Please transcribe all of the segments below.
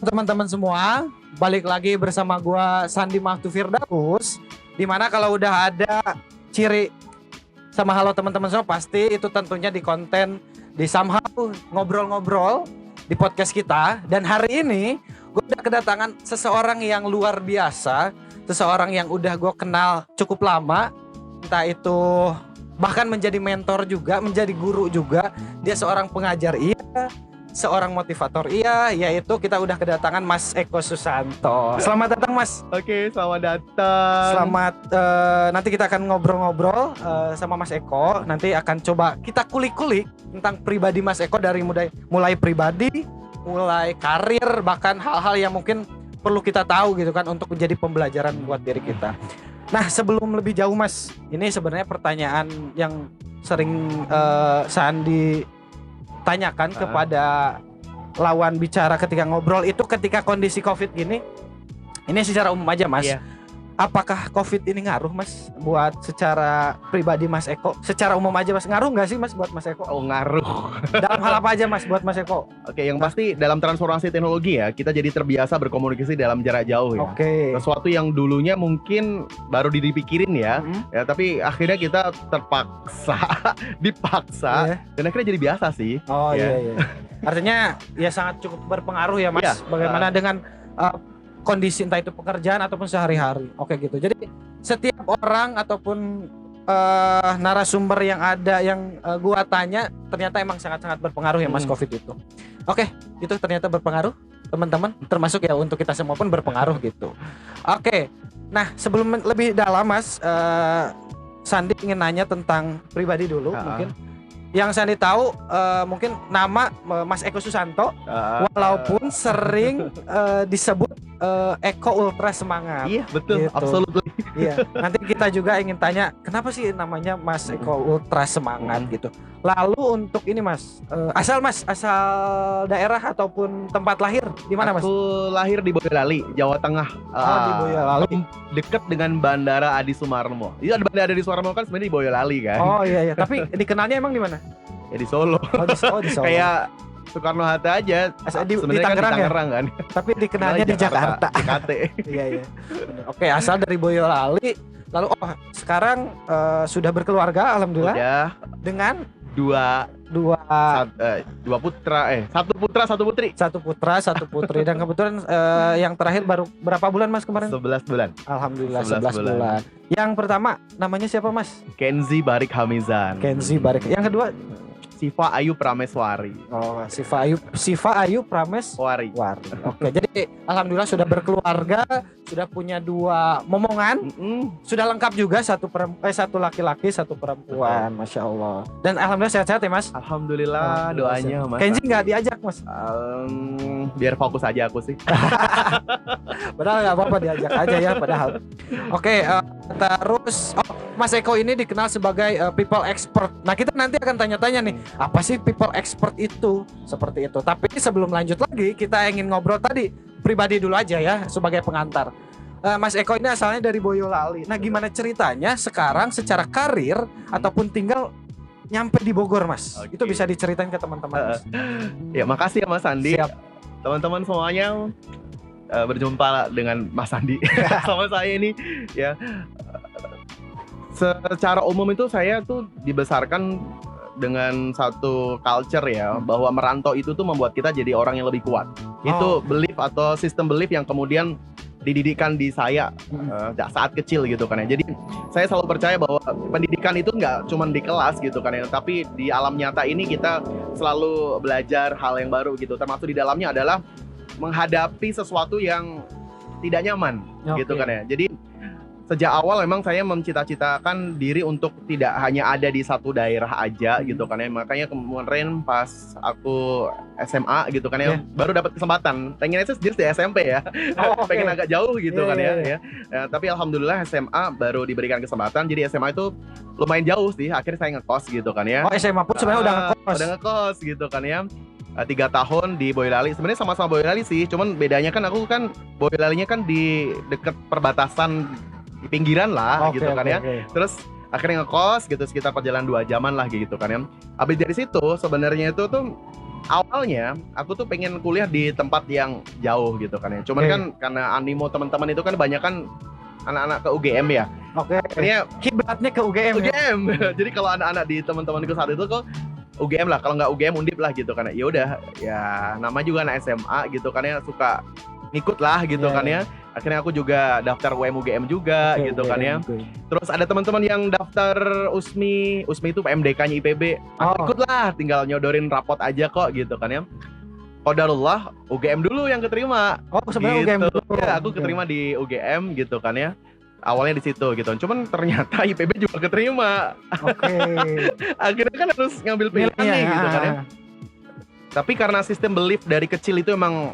Teman-teman semua, balik lagi bersama gua Sandi Mahtu Firdaus. Dimana kalau udah ada ciri sama halo teman-teman semua, pasti itu tentunya di konten di somehow ngobrol-ngobrol di podcast kita. Dan hari ini gue udah kedatangan seseorang yang luar biasa, seseorang yang udah gue kenal cukup lama, entah itu bahkan menjadi mentor juga, menjadi guru juga. Dia seorang pengajar, iya, seorang motivator, iya, yaitu kita udah kedatangan Mas Eko Susanto. Selamat datang, Mas. Oke, selamat datang. Selamat, nanti kita akan ngobrol-ngobrol sama Mas Eko. Nanti akan coba kita kulik-kulik tentang pribadi Mas Eko dari mulai pribadi, mulai karir, bahkan hal-hal yang mungkin perlu kita tahu gitu kan untuk menjadi pembelajaran buat diri kita. Nah, sebelum lebih jauh, Mas, ini sebenarnya pertanyaan yang sering Sandi tanyakan kepada lawan bicara ketika ngobrol itu ketika kondisi COVID gini. Ini secara umum aja, Mas. Iya. Apakah COVID ini ngaruh, Mas, buat secara pribadi Mas Eko? Secara umum aja, Mas. Ngaruh nggak sih, Mas, buat Mas Eko? Oh, ngaruh. Dalam hal apa aja, Mas, buat Mas Eko? Oke, yang pasti dalam transformasi teknologi ya, kita jadi terbiasa berkomunikasi dalam jarak jauh ya. Oke. Sesuatu yang dulunya mungkin baru dipikirin ya, ya tapi akhirnya kita terpaksa, dipaksa, Iya. dan akhirnya jadi biasa sih. Oh Ya. iya. Artinya ya sangat cukup berpengaruh ya, Mas. Iya. Bagaimana dengan kondisi entah itu pekerjaan ataupun sehari-hari. Oke gitu. Jadi setiap orang ataupun narasumber yang ada yang gua tanya ternyata emang sangat-sangat berpengaruh ya, Mas, COVID itu. Oke, itu ternyata berpengaruh, teman-teman. Termasuk ya untuk kita semua pun berpengaruh gitu. Oke. Nah, sebelum lebih dalam, Mas, Sandi ingin nanya tentang pribadi dulu mungkin. Yang Sandi tahu mungkin nama Mas Eko Susanto, walaupun sering disebut Eko Ultra Semangat. Iya, betul, Gitu. absolutely. Iya. Nanti kita juga ingin tanya kenapa sih namanya Mas Eko Ultra Semangat gitu. Lalu untuk ini, Mas, asal daerah ataupun tempat lahir di mana, Mas? Aku lahir di Boyolali, Jawa Tengah. Di Boyolali. Dekat dengan Bandara Adi Sumarmo. Iya, Bandara Adi Sumarmo kan sebenarnya di Boyolali kan. Oh iya. Tapi dikenalnya emang di mana? Ya di Solo. Oh di Solo. Kayak Soekarno-Hatta aja. Di Sebenarnya kan di Tangerang ya? Tangerang kan. Tapi dikenalnya di Jakarta. JKT. Iya. Bener. Oke, asal dari Boyolali. Lalu sekarang sudah berkeluarga, alhamdulillah. Udah Dengan dua putra, satu putra, satu putri. satu putra, satu putri. Dan kebetulan yang terakhir baru berapa bulan, Mas, kemarin? 11 bulan. Alhamdulillah 11 11 bulan. Yang pertama namanya siapa, Mas? Kenzi Barik Hamizan. Kenzi Barik. Yang kedua Siva Ayu Prameswari. Oh, Siva Ayu Prameswari. Wari. Oke, jadi alhamdulillah sudah berkeluarga, sudah punya 2 momongan, sudah lengkap juga, satu laki-laki, satu perempuan, masya Allah. Dan alhamdulillah sehat-sehat ya, Mas. Alhamdulillah, doanya Mas. Kenzi nggak diajak, Mas? Biar fokus aja aku sih. Padahal nggak apa-apa, diajak aja ya padahal. Oke, terus Mas Eko ini dikenal sebagai people expert. Nah, kita nanti akan tanya-tanya nih, apa sih people expert itu? Seperti itu. Tapi sebelum lanjut lagi, kita ingin ngobrol tadi pribadi dulu aja ya sebagai pengantar. Mas Eko ini asalnya dari Boyolali. Nah, gimana ceritanya sekarang secara karir ataupun tinggal nyampe di Bogor, Mas? Oke. Itu bisa diceritain ke teman-teman, Mas. Ya, makasih ya Mas Sandi. Siap. Teman-teman semuanya, berjumpa dengan Mas Sandi sama saya ini ya. Secara umum itu saya tuh dibesarkan dengan satu culture ya, bahwa merantau itu tuh membuat kita jadi orang yang lebih kuat. Itu belief atau sistem belief yang kemudian dididikan di saya saat kecil gitu kan ya. Jadi saya selalu percaya bahwa pendidikan itu nggak cuma di kelas gitu kan ya, tapi di alam nyata ini kita selalu belajar hal yang baru gitu. Termasuk di dalamnya adalah menghadapi sesuatu yang tidak nyaman gitu kan ya. Jadi sejak awal memang saya mencita-citakan diri untuk tidak hanya ada di satu daerah aja gitu kan ya. Makanya kemarin pas aku SMA gitu kan ya, baru dapat kesempatan. Pengennya sih di SMP ya. Pengen agak jauh gitu kan ya. Tapi alhamdulillah SMA baru diberikan kesempatan. Jadi SMA itu lumayan jauh sih. Akhirnya saya ngekos gitu kan ya. Oh, SMA pun sebenarnya udah ngekos. Udah ngekos gitu kan ya. 3 tahun di Boyolali. Sebenarnya sama-sama Boyolali sih. Cuman bedanya kan aku kan Boyolalinya kan di deket perbatasan di pinggiran lah gitu kan ya. Terus akhirnya ngekos gitu sekitar perjalanan 2 jaman lah gitu kan ya. Habis dari situ sebenarnya itu tuh awalnya aku tuh pengen kuliah di tempat yang jauh gitu kan ya. Cuman Oke. kan karena animo teman-teman itu kan banyak kan anak-anak ke UGM ya. Oke. Akhirnya Kiblatnya ke UGM ya. UGM. Jadi kalau anak-anak di teman-temanku saat itu kok UGM lah, kalau nggak UGM Undip lah gitu kan. Ya udah, ya nama juga anak SMA gitu kan ya, suka ngikut lah gitu Iya, kan ya. Akhirnya aku juga daftar UM UGM juga Oke, gitu kan ya. oke. Terus ada teman-teman yang daftar USMI itu PMDK-nya IPB. Aku Oh. ikut lah, tinggal nyodorin rapot aja kok gitu kan ya. Qadarullah UGM dulu yang keterima. Oh, sebenarnya UGM Gitu. dulu. Ya, aku Oke. keterima di UGM gitu kan ya. Awalnya di situ gitu. Cuman ternyata IPB juga keterima. Oke. Akhirnya kan harus ngambil pilihan Milihnya, nih gitu kan ya. ah. Tapi karena sistem belief dari kecil itu emang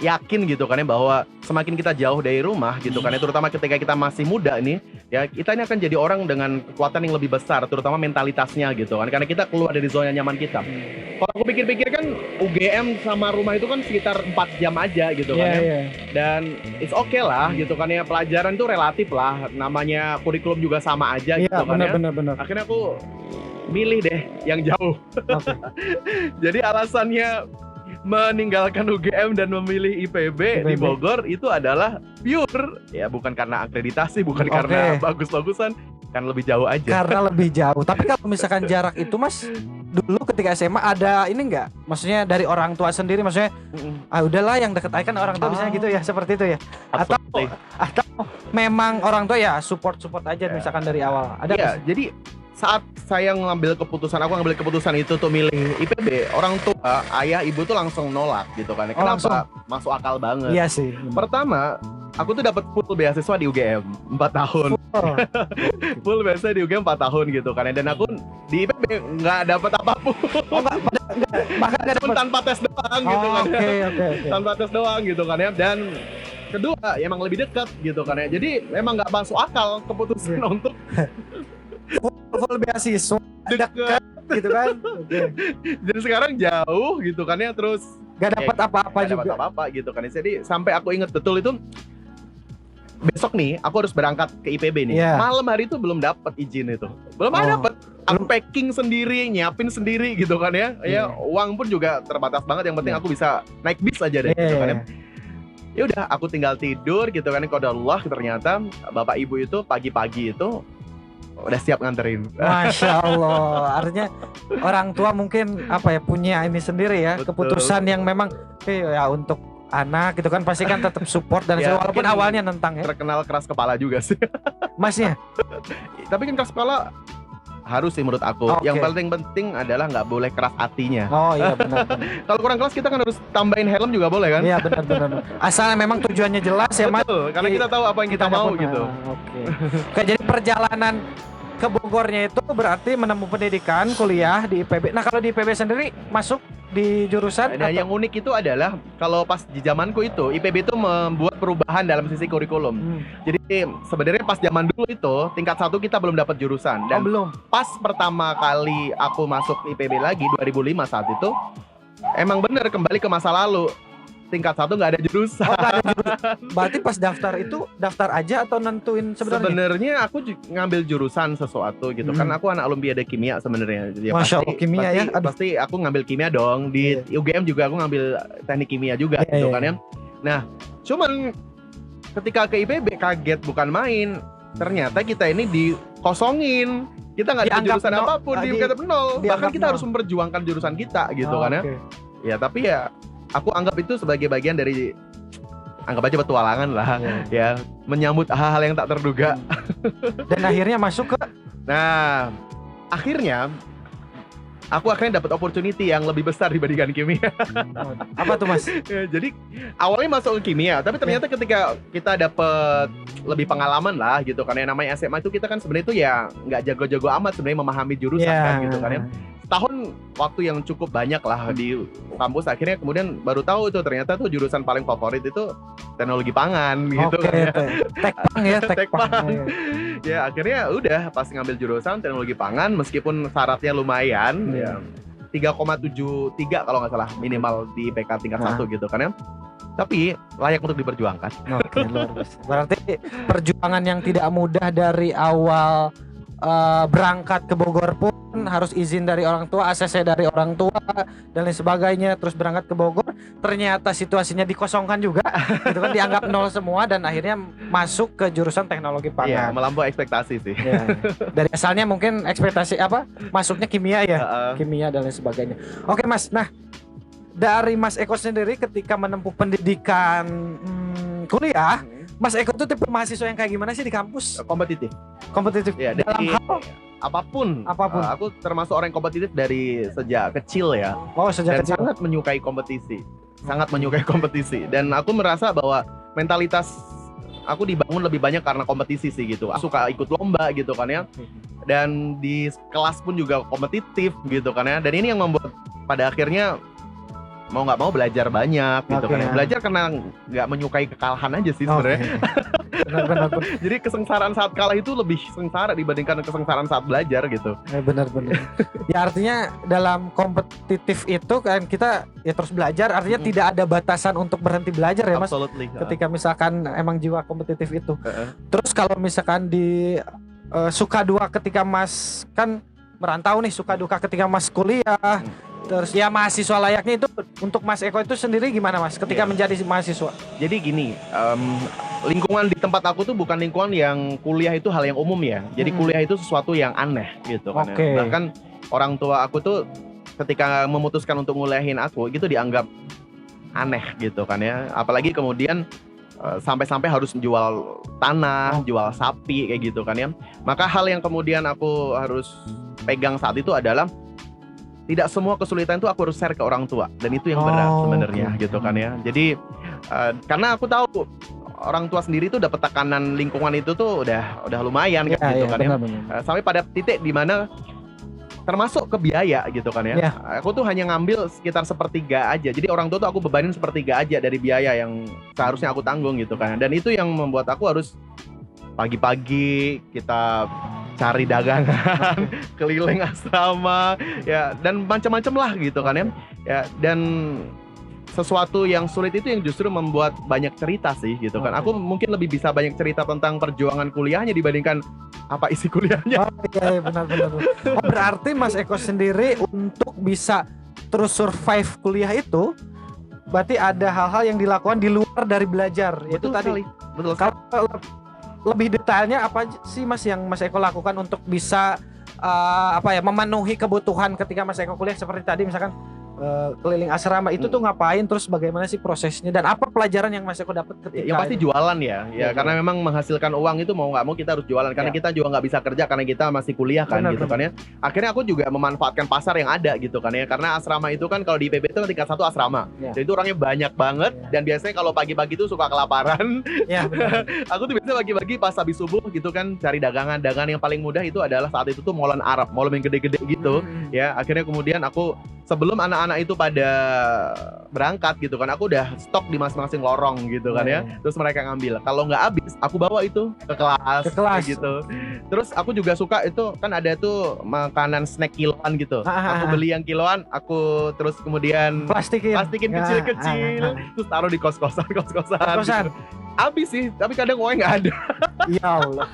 yakin gitu kan ya, bahwa semakin kita jauh dari rumah gitu kan ya, terutama ketika kita masih muda nih ya, kita ini akan jadi orang dengan kekuatan yang lebih besar, terutama mentalitasnya gitu kan, karena kita keluar dari zona nyaman kita. Kalau aku pikir-pikir kan UGM sama rumah itu kan sekitar 4 jam aja gitu kan Iya, ya. iya. Dan it's okay lah gitu kan ya, pelajaran itu relatif lah, namanya kurikulum juga sama aja Iya, gitu kan ya. benar. Akhirnya aku milih deh yang jauh. Oke. Jadi alasannya meninggalkan UGM dan memilih IPB di IPB. Bogor itu adalah pure ya, bukan karena akreditasi, bukan Oke. karena bagus-bagusan, kan lebih jauh aja. Karena lebih jauh. Tapi kalau misalkan jarak itu Mas, dulu ketika SMA ada ini enggak? Maksudnya dari orang tua sendiri, maksudnya udahlah yang deket aja kan orang tua misalnya gitu ya, seperti itu ya. Atau memang orang tua ya support aja Ya. misalkan dari awal. Ada Iya, nggak sih? jadi saat saya ngambil keputusan, aku ngambil keputusan itu tuh milih IPB, orang tua, ayah, ibu tuh langsung nolak gitu kan. Oh, langsung? Kenapa? Masuk akal banget. Iya sih. Pertama, aku tuh dapat full beasiswa di UGM 4 tahun. Oh, Full beasiswa di UGM 4 tahun gitu kan. Dan aku di IPB nggak dapat apapun. bahkan nggak Cuma dapat. tanpa tes doang gitu Oh, kan. oke. Tanpa tes doang gitu kan ya. Dan kedua, ya emang lebih dekat gitu kan ya. Jadi memang nggak masuk akal keputusan untuk Full beasiswa dekat. gitu kan. Oke. Jadi sekarang jauh gitu kan ya. Terus Gak dapat apa-apa nggak dapat juga. apa-apa gitu kan. Jadi sampai aku inget betul itu, besok nih aku harus berangkat ke IPB nih. Iya. Malam hari itu belum dapat izin itu. Belum ada dapat. Aku packing sendiri, nyiapin sendiri gitu kan ya. Ya, Iya. uang pun juga terbatas banget. Yang penting Iya. aku bisa naik bis aja deh gitu kan ya. Ya udah, aku tinggal tidur gitu kan. Qadarullah, ternyata bapak ibu itu pagi-pagi itu udah siap nganterin. Masya Allah, artinya orang tua mungkin apa ya, punya ini sendiri ya, Betul. keputusan yang memang ya untuk anak gitu kan, pasti kan tetap support dan Ya, walaupun mungkin awalnya nentang ya Terkenal keras kepala juga sih. masnya. Tapi kan keras kepala harus sih menurut aku. Oke. Yang paling penting adalah nggak boleh keras hatinya. Oh iya benar. Kalau kurang keras kita kan harus tambahin helm juga boleh kan? Iya benar. Asalnya memang tujuannya jelas ya Mas. Betul, karena kita tahu apa yang kita mau dapat. gitu. Oke. Oke, jadi perjalanan ke Bogornya itu berarti menempuh pendidikan kuliah di IPB. Nah kalau di IPB sendiri masuk di jurusan Nah, atau- yang unik itu adalah kalau pas di zamanku itu IPB itu membuat perubahan dalam sisi kurikulum. Hmm. Jadi sebenarnya pas zaman dulu itu tingkat 1 kita belum dapat jurusan, Oh, dan belum. pas pertama kali aku masuk IPB lagi 2005 saat itu, emang bener kembali ke masa lalu. Tingkat 1 nggak ada jurusan. Oh, nggak ada jurusan. Berarti pas daftar itu daftar aja atau nentuin sebenarnya? Sebenarnya aku ngambil jurusan sesuatu gitu kan, aku anak olimpiade kimia sebenarnya. Ya, Masya Allah, kimia pasti, ya. Aduh. pasti aku ngambil kimia dong. Di UGM juga aku ngambil teknik kimia juga Iya, gitu iya. kan ya. Nah, cuman ketika ke IPB kaget bukan main. Ternyata kita ini dikosongin. Kita nggak ada Dianggap jurusan nol, apapun, di- dianggap nol. Bahkan dianggap kita nol. harus memperjuangkan jurusan kita gitu Oh, kan ya. oke. Ya tapi ya aku anggap itu sebagai bagian dari, anggap aja petualangan lah Iya. ya, menyambut hal-hal yang tak terduga. Dan akhirnya masuk ke Nah, akhirnya aku akhirnya dapat opportunity yang lebih besar dibandingkan kimia. apa tuh Mas? Ya, jadi awalnya masuk ke kimia, tapi ternyata ketika kita dapat lebih pengalaman lah gitu kan, yang namanya SMA itu kita kan sebenarnya itu ya nggak jago-jago amat sebenarnya memahami jurusan kan gitu kan ya. Tahun waktu yang cukup banyak lah di kampus, akhirnya kemudian baru tahu itu ternyata tuh jurusan paling favorit itu teknologi pangan gitu Oke, kan ya. tekpang ya, tekpang. Tekpang. Ya akhirnya udah pas ngambil jurusan teknologi pangan, meskipun syaratnya lumayan ya 3,73 kalau nggak salah minimal di IPK tingkat 1 gitu kan ya. Tapi layak untuk diperjuangkan. Oke, luar biasa. Berarti perjuangan yang tidak mudah dari awal berangkat ke Bogor pun harus izin dari orang tua, ACC dari orang tua dan lain sebagainya, terus berangkat ke Bogor, ternyata situasinya dikosongkan juga, gitu kan, dianggap nol semua dan akhirnya masuk ke jurusan teknologi Iya, pangan. melampaui ekspektasi sih. Ya. Dari asalnya mungkin ekspektasi apa? Masuknya kimia ya, Heeh. kimia dan lain sebagainya. Oke Mas, nah dari Mas Eko sendiri ketika menempuh pendidikan kuliah, Mas Eko tuh tipe mahasiswa yang kayak gimana sih di kampus? Kompetitif. Kompetitif Ya, dalam dari hal apapun. Apapun. Aku termasuk orang yang kompetitif dari sejak kecil ya. sejak Dan kecil. sangat menyukai kompetisi. Sangat menyukai kompetisi. Dan aku merasa bahwa mentalitas aku dibangun lebih banyak karena kompetisi sih gitu. Aku suka ikut lomba gitu kan ya. Dan di kelas pun juga kompetitif gitu kan ya. Dan ini yang membuat pada akhirnya mau nggak mau belajar banyak gitu Oke, kan ya. ya. Belajar karena nggak menyukai kekalahan aja sih sebenarnya. Benar-benar. Jadi kesengsaraan saat kalah itu lebih sengsara dibandingkan kesengsaraan saat belajar gitu. Benar-benar. Ya artinya dalam kompetitif itu kan kita ya terus belajar. Artinya tidak ada batasan untuk berhenti belajar ya Mas. Absolutely. Ketika misalkan emang jiwa kompetitif itu. Heeh. Terus kalau misalkan di suka duka ketika Mas kan merantau nih, suka duka ketika Mas kuliah. Terus ya mahasiswa layaknya itu untuk Mas Eko itu sendiri gimana Mas ketika Iya. menjadi mahasiswa? Jadi gini, lingkungan di tempat aku tuh bukan lingkungan yang kuliah itu hal yang umum ya. Jadi kuliah itu sesuatu yang aneh gitu kan. Oke. Ya. Bahkan orang tua aku tuh ketika memutuskan untuk nguliahin aku gitu dianggap aneh gitu kan ya. Apalagi kemudian sampai-sampai harus jual tanah, jual sapi kayak gitu kan ya. Maka hal yang kemudian aku harus pegang saat itu adalah tidak semua kesulitan itu aku harus share ke orang tua, dan itu yang berat sebenarnya oke. gitu kan ya. Jadi karena aku tahu orang tua sendiri tuh dapat tekanan lingkungan itu tuh udah lumayan kan gitu kan ya. benar-benar. Sampai pada titik di mana termasuk ke biaya gitu kan ya. Iya. Aku tuh hanya ngambil sekitar sepertiga aja. Jadi orang tua tuh aku bebanin sepertiga aja dari biaya yang seharusnya aku tanggung gitu kan. Dan itu yang membuat aku harus pagi-pagi kita cari dagangan, keliling asrama, ya, dan macam-macam lah gitu kan ya. Ya, dan sesuatu yang sulit itu yang justru membuat banyak cerita sih gitu kan. Aku mungkin lebih bisa banyak cerita tentang perjuangan kuliahnya dibandingkan apa isi kuliahnya. Iya benar-benar. Oh, berarti Mas Eko sendiri untuk bisa terus survive kuliah itu berarti ada hal-hal yang dilakukan di luar dari belajar. Itu Betul tadi. sekali. Betul sekali. Kalau lebih detailnya apa sih Mas yang Mas Eko lakukan untuk bisa memenuhi kebutuhan ketika Mas Eko kuliah seperti tadi misalkan keliling asrama itu tuh ngapain, terus bagaimana sih prosesnya dan apa pelajaran yang Mas Eko dapat ketika Yang pasti jualan ya, karena memang menghasilkan uang itu mau nggak mau kita harus jualan karena kita juga nggak bisa kerja karena kita masih kuliah kan gitu kan ya. Akhirnya aku juga memanfaatkan pasar yang ada gitu kan ya, karena asrama itu kan kalau di IPB itu tingkat 1 asrama, jadi itu orangnya banyak banget dan biasanya kalau pagi-pagi itu suka kelaparan. Ya, Aku tuh biasanya pagi-pagi pas habis subuh gitu kan cari dagangan yang paling mudah itu adalah saat itu tuh maulan Arab, mall yang gede-gede gitu ya. Akhirnya kemudian aku sebelum anak-anak itu pada berangkat gitu kan, aku udah stok di masing-masing lorong gitu kan ya. Terus mereka ngambil. Kalau nggak habis, aku bawa itu ke kelas. Kayak gitu. Terus aku juga suka itu kan ada tuh makanan snack kiloan gitu. Aku beli yang kiloan, aku terus kemudian plastikin kecil-kecil, terus taruh di kos-kosan. Gitu. Habis sih, tapi kadang uangnya nggak ada. Ya Allah.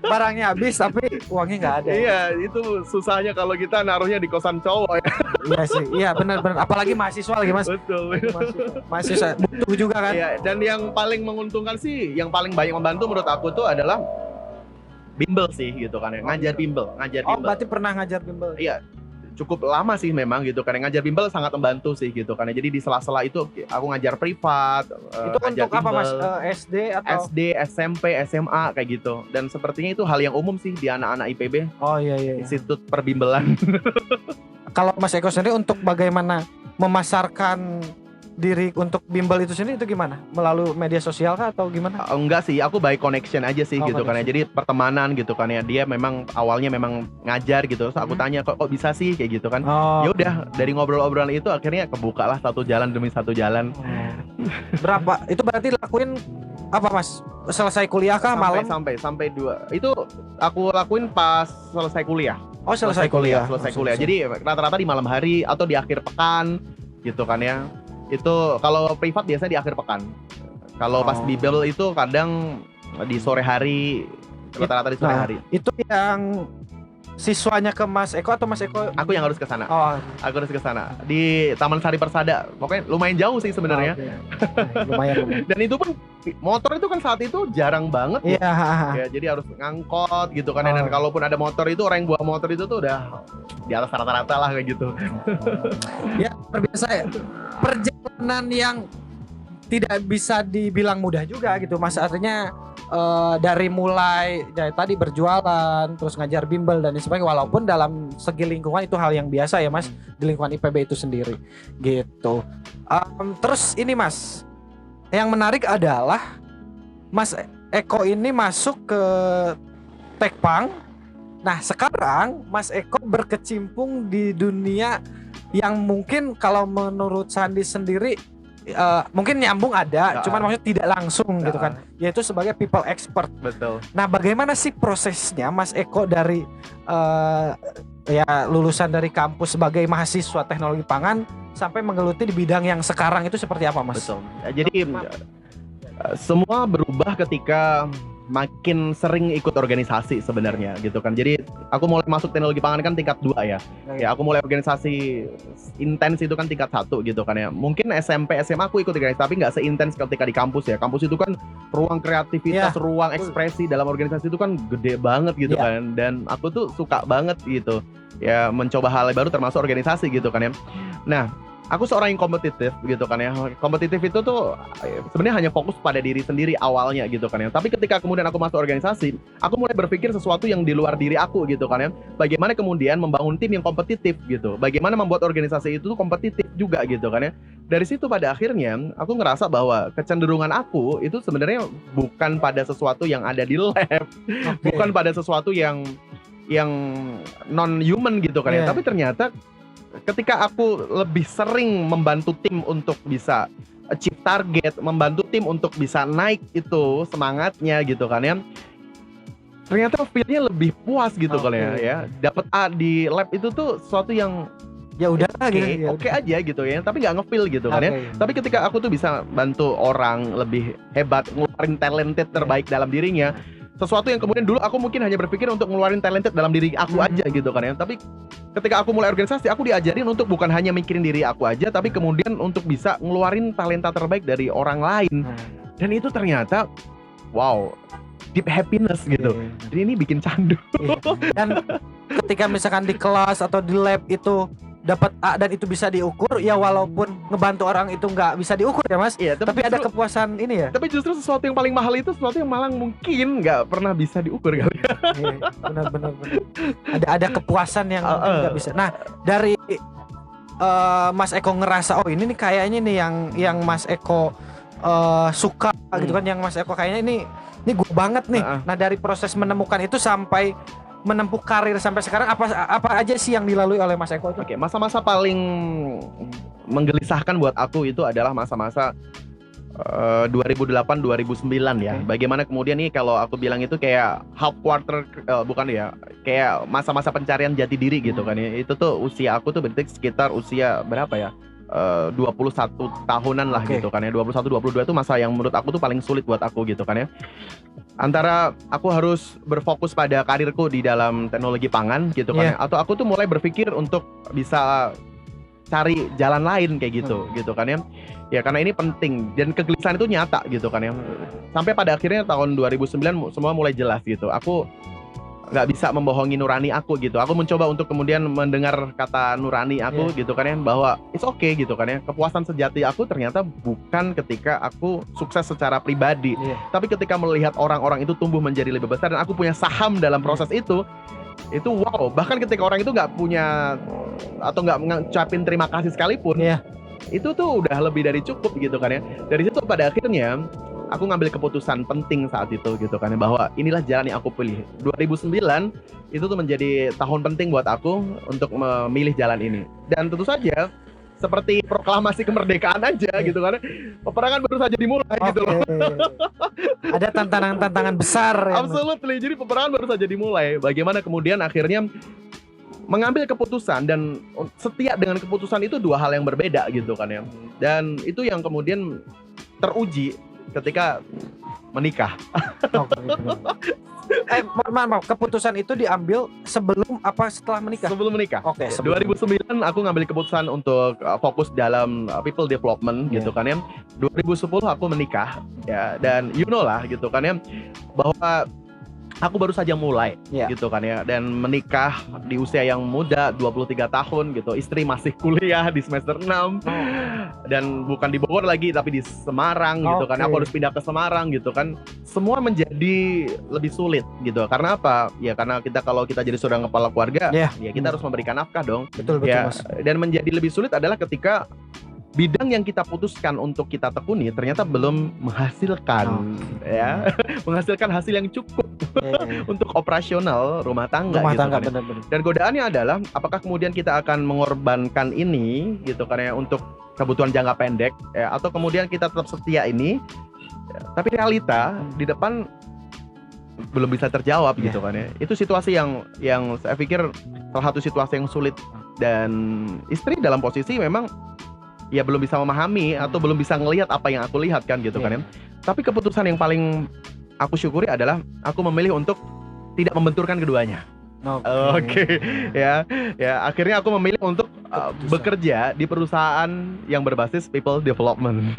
Barangnya habis tapi uangnya nggak ada. Iya, itu susahnya kalau kita naruhnya di kosan cowok ya. Iya sih, iya benar-benar. Apalagi mahasiswa lagi Mas. Betul. Mahasiswa butuh juga kan. Iya, dan yang paling menguntungkan sih, yang paling banyak membantu menurut aku tuh adalah bimbel sih gitu kan ya. Ngajar bimbel. Oh, berarti pernah ngajar bimbel. Iya. Cukup lama sih memang gitu kan. Ngajar bimbel sangat membantu sih gitu kan. Jadi di sela-sela itu aku ngajar privat. Itu untuk apa Mas? SD atau SD, SMP, SMA kayak gitu. Dan sepertinya itu hal yang umum sih di anak-anak IPB. Oh iya. Institut Perbimbelan. Kalau Mas Eko sendiri untuk bagaimana memasarkan diri untuk bimbel itu sendiri itu gimana? Melalui media sosial kah atau gimana? Enggak sih, aku by connection aja sih gitu kan ya. Jadi pertemanan gitu kan ya. Dia memang awalnya memang ngajar gitu. Terus aku tanya kok bisa sih kayak gitu kan. Ya udah dari ngobrol-obrolan itu akhirnya kebukalah satu jalan demi satu jalan. Berapa? Itu berarti lakuin apa Mas? Selesai kuliah kah malam? Sampai 2. Itu aku lakuin pas selesai kuliah. Oh, selesai kuliah. Jadi rata-rata di malam hari atau di akhir pekan gitu kan ya. Itu kalau privat biasanya di akhir pekan. Kalau pas bimbel itu kadang di sore hari, rata-rata di sore hari. Itu yang siswanya ke Mas Eko atau Mas Eko? Aku yang harus ke sana. Oh, Aku harus ke sana di Taman Sari Persada. Pokoknya lumayan jauh sih sebenarnya. oke. Lumayan. Dan itu pun motor itu kan saat itu jarang banget. Iya. Ya, jadi harus ngangkot gitu kan. Dan Oh. kalaupun ada motor itu, orang yang bawa motor itu tuh udah di atas rata-rata lah kayak gitu. Ya, terbiasa ya. Perjalanan yang tidak bisa dibilang mudah juga gitu Mas, artinya dari mulai ya, tadi berjualan terus ngajar bimbel dan sebagainya, walaupun dalam segi lingkungan itu hal yang biasa ya Mas, di lingkungan IPB itu sendiri gitu. Terus ini Mas, yang menarik adalah Mas Eko ini masuk ke Tekpang. Nah sekarang Mas Eko berkecimpung di dunia yang mungkin kalau menurut Sandi sendiri mungkin nyambung ada, cuman maksudnya tidak langsung gitu kan, yaitu sebagai people expert. Betul. Nah bagaimana sih prosesnya Mas Eko dari ya lulusan dari kampus sebagai mahasiswa teknologi pangan sampai menggeluti di bidang yang sekarang itu seperti apa Mas? Betul. Jadi semua berubah ketika makin sering ikut organisasi sebenarnya gitu kan. Jadi aku mulai masuk teknologi pangan kan tingkat 2 ya. Ya aku mulai organisasi intens itu kan tingkat 1 gitu kan ya. Mungkin SMP, SMA aku ikut organisasi tapi nggak seintens ketika di kampus ya. Kampus itu kan ruang kreativitas, ruang ekspresi dalam organisasi itu kan gede banget gitu kan. Dan aku tuh suka banget gitu ya mencoba hal baru termasuk organisasi gitu kan ya. Nah, aku seorang yang kompetitif gitu kan ya. Kompetitif itu tuh sebenarnya hanya fokus pada diri sendiri awalnya gitu kan ya. Tapi ketika kemudian aku masuk organisasi, aku mulai berpikir sesuatu yang di luar diri aku gitu kan ya. Bagaimana kemudian membangun tim yang kompetitif gitu. Bagaimana membuat organisasi itu tuh kompetitif juga gitu kan ya. Dari situ pada akhirnya aku ngerasa bahwa kecenderungan aku itu sebenarnya bukan pada sesuatu yang ada di lab, bukan pada sesuatu yang non human gitu kan ya. Tapi ternyata ketika aku lebih sering membantu tim untuk bisa achieve target, membantu tim untuk bisa naik itu semangatnya gitu kan ya, ternyata feel-nya lebih puas gitu kan ya. Dapat A di lab itu tuh sesuatu yang ya udah oke aja gitu ya, tapi nggak nge-feel gitu kan ya. Tapi ketika aku tuh bisa bantu orang lebih hebat, ngeluarin talented terbaik dalam dirinya, sesuatu yang kemudian dulu aku mungkin hanya berpikir untuk ngeluarin talented dalam diri aku aja gitu kan ya. Tapi ketika aku mulai organisasi, aku diajarin untuk bukan hanya mikirin diri aku aja, tapi kemudian untuk bisa ngeluarin talenta terbaik dari orang lain. Dan itu ternyata wow, deep happiness gitu. Jadi ini bikin candu. Dan ketika misalkan di kelas atau di lab itu dapat A dan itu bisa diukur, ya walaupun ngebantu orang itu nggak bisa diukur ya Mas, tapi ada kepuasan ini ya. Tapi justru sesuatu yang paling mahal itu sesuatu yang malah mungkin nggak pernah bisa diukur kali. Benar. Ada kepuasan yang nggak bisa. Nah dari Mas Eko ngerasa oh ini nih kayaknya nih yang Mas Eko suka gitu kan, yang Mas Eko kayaknya ini gue banget nih. Nah dari proses menemukan itu sampai menempuh karir sampai sekarang apa aja sih yang dilalui oleh Mas Eko itu? Oke, masa-masa paling menggelisahkan buat aku itu adalah masa-masa 2008-2009 ya. Bagaimana kemudian nih kalau aku bilang itu kayak half quarter bukan ya, kayak masa-masa pencarian jati diri gitu kan ya. Itu tuh usia aku tuh berarti sekitar usia berapa ya? 21 tahunan lah gitu kan ya. 21-22 itu masa yang menurut aku tuh paling sulit buat aku gitu kan ya. Antara aku harus berfokus pada karirku di dalam teknologi pangan gitu kan ya, atau aku tuh mulai berpikir untuk bisa cari jalan lain kayak gitu gitu kan ya. Ya karena ini penting dan kegelisahan itu nyata gitu kan ya. Sampai pada akhirnya tahun 2009 semua mulai jelas gitu. Aku nggak bisa membohongi nurani aku gitu. Aku mencoba untuk kemudian mendengar kata nurani aku gitu kan ya, bahwa it's okay gitu kan ya. Kepuasan sejati aku ternyata bukan ketika aku sukses secara pribadi, tapi ketika melihat orang-orang itu tumbuh menjadi lebih besar dan aku punya saham dalam proses itu wow. Bahkan ketika orang itu nggak punya atau nggak ngucapin terima kasih sekalipun, itu tuh udah lebih dari cukup gitu kan ya. Dari situ pada akhirnya aku ngambil keputusan penting saat itu gitu kan, bahwa inilah jalan yang aku pilih. 2009 itu tuh menjadi tahun penting buat aku untuk memilih jalan ini. Dan tentu saja seperti proklamasi kemerdekaan aja gitu kan, peperangan baru saja dimulai gitu loh. Ada tantangan-tantangan besar. Absolutely. Jadi peperangan baru saja dimulai. Bagaimana kemudian akhirnya mengambil keputusan dan setia dengan keputusan itu dua hal yang berbeda gitu kan ya. Dan itu yang kemudian teruji ketika menikah. Oke, gitu. Maaf, keputusan itu diambil sebelum apa setelah menikah? Sebelum menikah. Oke, sebelum. 2009 aku ngambil keputusan untuk fokus dalam people development gitu kan ya. 2010 aku menikah ya, dan you know lah gitu kan ya, bahwa aku baru saja mulai gitu kan ya, dan menikah di usia yang muda 23 tahun gitu. Istri masih kuliah di semester 6 dan bukan di Bogor lagi tapi di Semarang gitu kan. Aku harus pindah ke Semarang gitu kan. Semua menjadi lebih sulit gitu. Karena apa? Ya karena kalau kita jadi seorang kepala keluarga, ya kita harus memberikan nafkah dong. Betul, ya, Mas. Dan menjadi lebih sulit adalah ketika bidang yang kita putuskan untuk kita tekuni ternyata belum menghasilkan ya, menghasilkan hasil yang cukup untuk operasional rumah tangga gitu kan. Benar-benar. Dan godaannya adalah apakah kemudian kita akan mengorbankan ini gitu kan ya untuk kebutuhan jangka pendek ya, atau kemudian kita tetap setia ini ya, tapi realita di depan belum bisa terjawab gitu kan ya. Itu situasi yang saya pikir salah satu situasi yang sulit, dan istri dalam posisi memang ya belum bisa memahami atau belum bisa ngelihat apa yang aku lihat kan gitu kan ya. Tapi keputusan yang paling aku syukuri adalah aku memilih untuk tidak membenturkan keduanya. Oke. Ya akhirnya aku memilih untuk bekerja di perusahaan yang berbasis people development.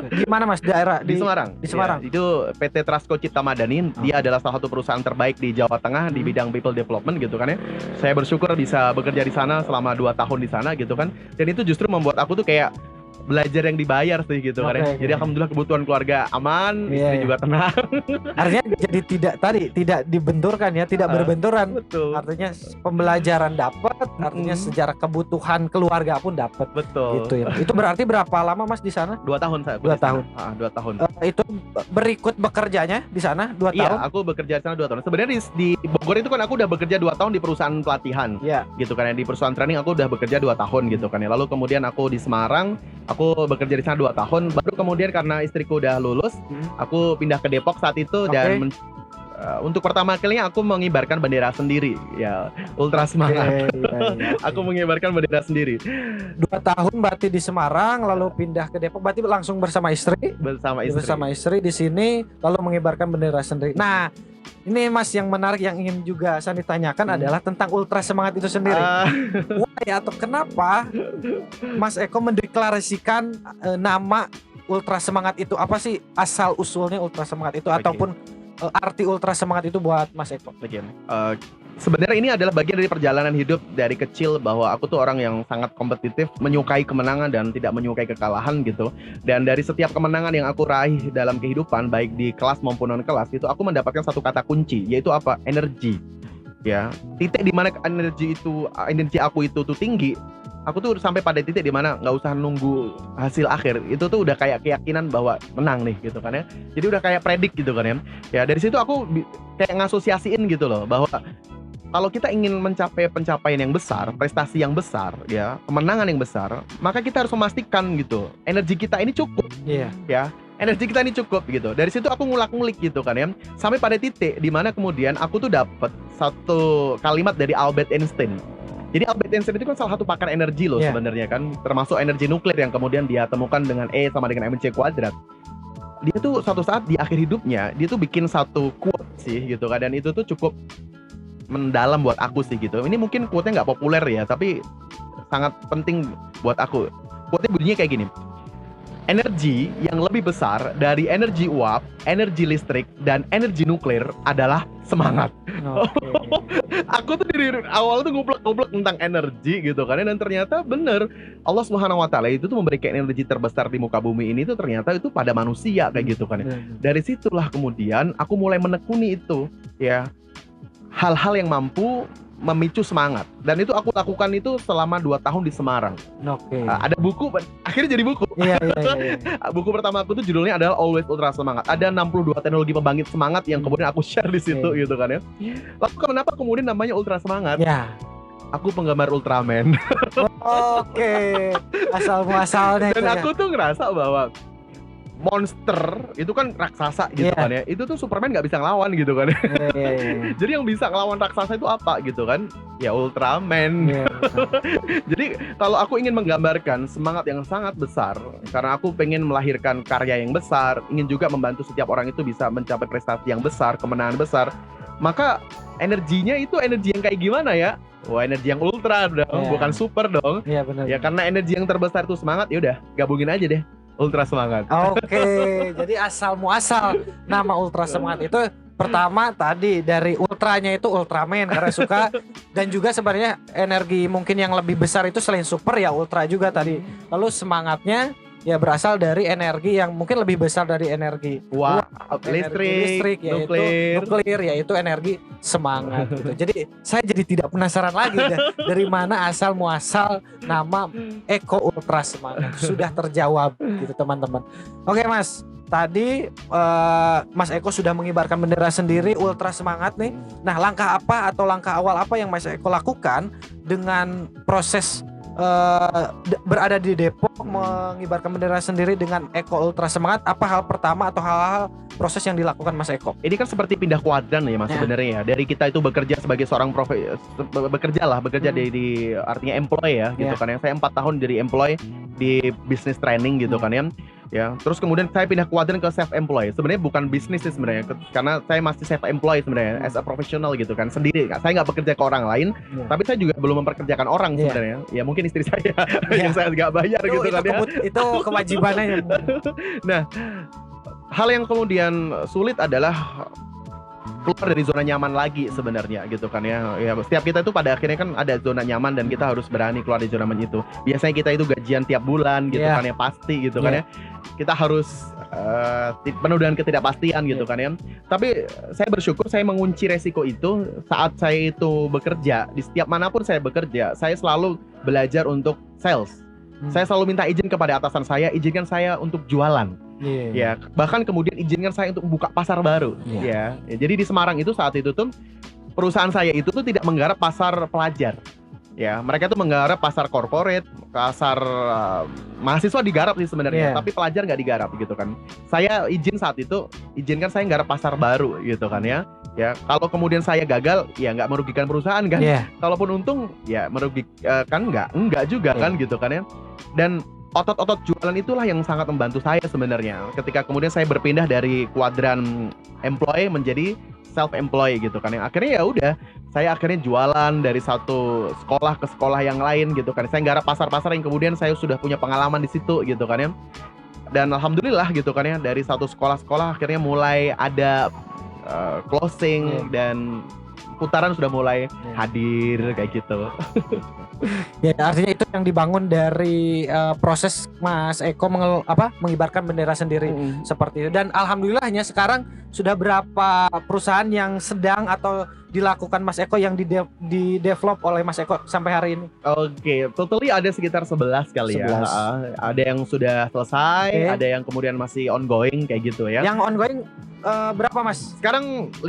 Di mana Mas? Daerah di Semarang. Di Semarang. Ya, itu PT Trasco Cipta Madani. Dia adalah salah satu perusahaan terbaik di Jawa Tengah di bidang people development gitu kan ya. Saya bersyukur bisa bekerja di sana selama 2 tahun di sana gitu kan. Dan itu justru membuat aku tuh kayak belajar yang dibayar sih gitu kan ya. Jadi alhamdulillah kebutuhan keluarga aman, istri juga tenang. Artinya jadi tidak dibenturkan ya, tidak berbenturan. Betul. Artinya pembelajaran dapat, artinya sejarah kebutuhan keluarga pun dapat. Betul. Gitu ya. Itu berarti berapa lama Mas di sana? 2 tahun saya. 2 tahun. 2 tahun. Itu berikut bekerjanya di sana 2 tahun? Iya, aku bekerja di sana 2 tahun. Sebenarnya di Bogor itu kan aku udah bekerja 2 tahun di perusahaan pelatihan. Gitu kan ya. Di perusahaan training aku udah bekerja 2 tahun gitu kan ya. Lalu kemudian aku di Semarang, aku bekerja di sana 2 tahun. Baru kemudian karena istriku udah lulus, aku pindah ke Depok saat itu dan untuk pertama kalinya aku mengibarkan bendera sendiri ya, ultra semangat. Aku mengibarkan bendera sendiri. 2 tahun berarti di Semarang, lalu pindah ke Depok, berarti langsung bersama istri? Bersama istri di sini, lalu mengibarkan bendera sendiri. Nah, ini Mas yang menarik yang ingin juga saya ditanyakan adalah tentang ultra semangat itu sendiri. Why atau kenapa Mas Eko mendeklarasikan nama ultra semangat itu? Apa sih asal usulnya ultra semangat itu ataupun arti ultra semangat itu buat Mas Eko? Sebenarnya ini adalah bagian dari perjalanan hidup dari kecil, bahwa aku tuh orang yang sangat kompetitif, menyukai kemenangan dan tidak menyukai kekalahan gitu. Dan dari setiap kemenangan yang aku raih dalam kehidupan, baik di kelas maupun non kelas, itu aku mendapatkan satu kata kunci, yaitu apa? Energi. Ya, titik di mana energi aku itu tuh tinggi. Aku tuh sampai pada titik di mana nggak usah nunggu hasil akhir, itu tuh udah kayak keyakinan bahwa menang nih gitu kan ya. Jadi udah kayak predik gitu kan ya. Ya dari situ aku kayak ngasosiasiin gitu loh, bahwa kalau kita ingin mencapai pencapaian yang besar, prestasi yang besar, ya, kemenangan yang besar, maka kita harus memastikan gitu, energi kita ini cukup, ya, energi kita ini cukup gitu. Dari situ aku ngulak-ngulik gitu kan ya, sampai pada titik di mana kemudian aku tuh dapat satu kalimat dari Albert Einstein. Jadi Albert Einstein itu kan salah satu pakar energi loh sebenarnya kan, termasuk energi nuklir yang kemudian dia temukan dengan E sama dengan mc². Dia tuh suatu saat di akhir hidupnya, dia tuh bikin satu quote sih gitu kan, dan itu tuh cukup mendalam buat aku sih gitu. Ini mungkin quote-nya nggak populer ya, tapi sangat penting buat aku. Quote-nya bunyinya kayak gini: energi yang lebih besar dari energi uap, energi listrik, dan energi nuklir adalah semangat. Aku tuh dari awal tuh nguplek-nguplek tentang energi gitu kan, dan ternyata bener, Allah Subhanahu Wa Taala itu tuh memberikan energi terbesar di muka bumi ini tuh ternyata itu pada manusia kayak gitu kan. Dari situlah kemudian aku mulai menekuni itu ya, hal-hal yang mampu memicu semangat, dan itu aku lakukan itu selama 2 tahun di Semarang. Ada buku, akhirnya jadi buku. Buku pertama aku tuh judulnya adalah Always Ultra Semangat. Ada 62 teknologi pembangkit semangat yang kemudian aku share di situ gitu kan ya. Lalu kenapa kemudian namanya Ultra Semangat? Aku penggemar Ultraman. Asal muasalnya. Dan aku tuh ngerasa bahwa monster itu kan raksasa gitu Iya. kan ya. Itu tuh Superman nggak bisa ngelawan gitu kan. Iya. Jadi yang bisa ngelawan raksasa itu apa gitu kan? Ya Ultraman. Iya, betul. Jadi kalau aku ingin menggambarkan semangat yang sangat besar, karena aku pengen melahirkan karya yang besar, ingin juga membantu setiap orang itu bisa mencapai prestasi yang besar, kemenangan besar, maka energinya itu energi yang kayak gimana ya? Wah, energi yang ultra dong, Iya. bukan super dong. Iya, benar. Ya karena energi yang terbesar itu semangat, ya udah gabungin aja deh ultra semangat. Oke, jadi asal muasal nama Ultra Semangat itu pertama tadi dari ultranya itu Ultraman karena suka, dan juga sebenarnya energi mungkin yang lebih besar itu selain super ya ultra juga tadi. Lalu semangatnya ya berasal dari energi yang mungkin lebih besar dari energi Wah, energi listrik yaitu nuklir yaitu energi semangat gitu. Jadi saya jadi tidak penasaran lagi dari mana asal muasal nama Eko Ultra Semangat. Sudah terjawab gitu teman-teman. Oke Mas, tadi Mas Eko sudah mengibarkan bendera sendiri Ultra Semangat nih. Nah, langkah apa atau langkah awal apa yang Mas Eko lakukan dengan proses berada di Depok mengibarkan bendera sendiri dengan Eko Ultra Semangat? Apa hal pertama atau hal-hal proses yang dilakukan Mas Eko? Ini kan seperti pindah kuadran ya Mas Ya. sebenarnya ya. Dari kita itu bekerja sebagai seorang bekerja di artinya employee ya gitu Ya. kan. Yang saya 4 tahun jadi employee di business training gitu kan ya. Ya, terus kemudian saya pindah kuadran ke self employed. Sebenarnya bukan bisnis sih sebenarnya, karena saya masih self employed sebenarnya, as a professional gitu kan, sendiri. Saya nggak bekerja ke orang lain, tapi saya juga belum memperkerjakan orang Iya. sebenarnya. Ya mungkin istri saya Iya. yang saya nggak bayar gitu kan ya. Itu kewajibannya. Hal yang kemudian sulit adalah keluar dari zona nyaman lagi sebenarnya gitu kan ya. Ya setiap kita itu pada akhirnya kan ada zona nyaman dan kita harus berani keluar dari zona nyaman itu. Biasanya kita itu gajian tiap bulan gitu Yeah. kan ya, pasti gitu kan ya. Kita harus penuh dengan ketidakpastian gitu kan ya. Tapi saya bersyukur saya mengunci resiko itu saat saya itu bekerja. Di setiap manapun saya bekerja, saya selalu belajar untuk sales. Saya selalu minta izin kepada atasan saya, izinkan saya untuk jualan. Ya, bahkan kemudian izinkan saya untuk buka pasar baru. Ya, jadi di Semarang itu saat itu tuh perusahaan saya itu tuh tidak menggarap pasar pelajar. Ya, mereka tuh menggarap pasar corporate, pasar mahasiswa digarap sih sebenarnya, tapi pelajar nggak digarap gitu kan. Saya izin saat itu, izinkan saya garap pasar baru gitu kan ya. Ya, kalau kemudian saya gagal, ya nggak merugikan perusahaan kan. Kalaupun untung, ya merugikan enggak juga kan gitu kan ya. Dan otot-otot jualan itulah yang sangat membantu saya sebenarnya. Ketika kemudian saya berpindah dari kuadran employee menjadi self-employed gitu kan. Yang akhirnya ya udah, saya akhirnya jualan dari satu sekolah ke sekolah yang lain gitu kan. Saya garap pasar-pasar yang kemudian saya sudah punya pengalaman di situ gitu kan ya. Dan alhamdulillah gitu kan ya, dari satu sekolah-sekolah akhirnya mulai ada closing dan putaran sudah mulai hadir kayak gitu. Ya, artinya itu yang dibangun dari proses Mas Eko mengibarkan bendera sendiri seperti itu. Dan alhamdulillahnya sekarang sudah berapa perusahaan yang sedang atau dilakukan Mas Eko yang di-develop oleh Mas Eko sampai hari ini? Oke, totally ada sekitar 11 kali 11. ya. Ada yang sudah selesai, ada yang kemudian masih ongoing kayak gitu ya. Yang ongoing berapa Mas? Sekarang 5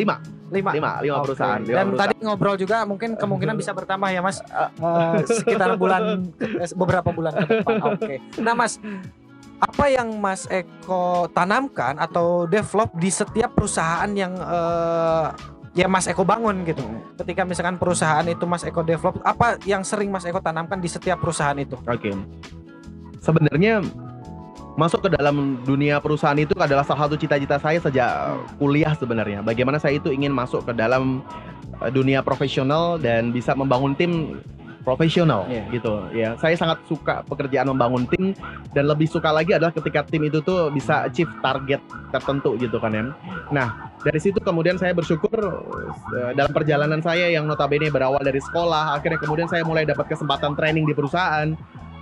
perusahaan. Dan tadi ngobrol juga mungkin kemungkinan bisa bertambah ya Mas, sekitar beberapa bulan ke depan. Oke. Nah Mas, apa yang Mas Eko tanamkan atau develop di setiap perusahaan yang ya Mas Eko bangun gitu? Ketika misalkan perusahaan itu Mas Eko develop, apa yang sering Mas Eko tanamkan di setiap perusahaan itu? Oke. Sebenarnya masuk ke dalam dunia perusahaan itu adalah salah satu cita-cita saya sejak kuliah sebenarnya. Bagaimana saya itu ingin masuk ke dalam dunia profesional dan bisa membangun tim profesional gitu ya. Saya sangat suka pekerjaan membangun tim, dan lebih suka lagi adalah ketika tim itu tuh bisa achieve target tertentu gitu kan ya. Nah, dari situ kemudian saya bersyukur dalam perjalanan saya yang notabene berawal dari sekolah, akhirnya kemudian saya mulai dapat kesempatan training di perusahaan.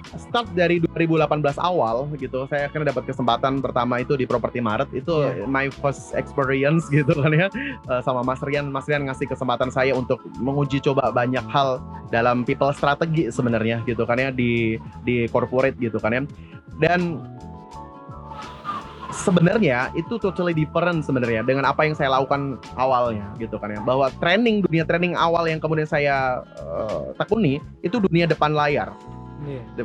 Start dari 2018 awal gitu, saya akhirnya dapat kesempatan pertama itu di Properti Maret. Itu my first experience gitu kan ya, sama Mas Rian ngasih kesempatan saya untuk menguji coba banyak hal dalam people strategi sebenarnya gitu kan ya, di corporate gitu kan ya. Dan sebenarnya itu totally different sebenarnya dengan apa yang saya lakukan awalnya gitu kan ya, bahwa dunia training awal yang kemudian saya tekuni itu dunia depan layar.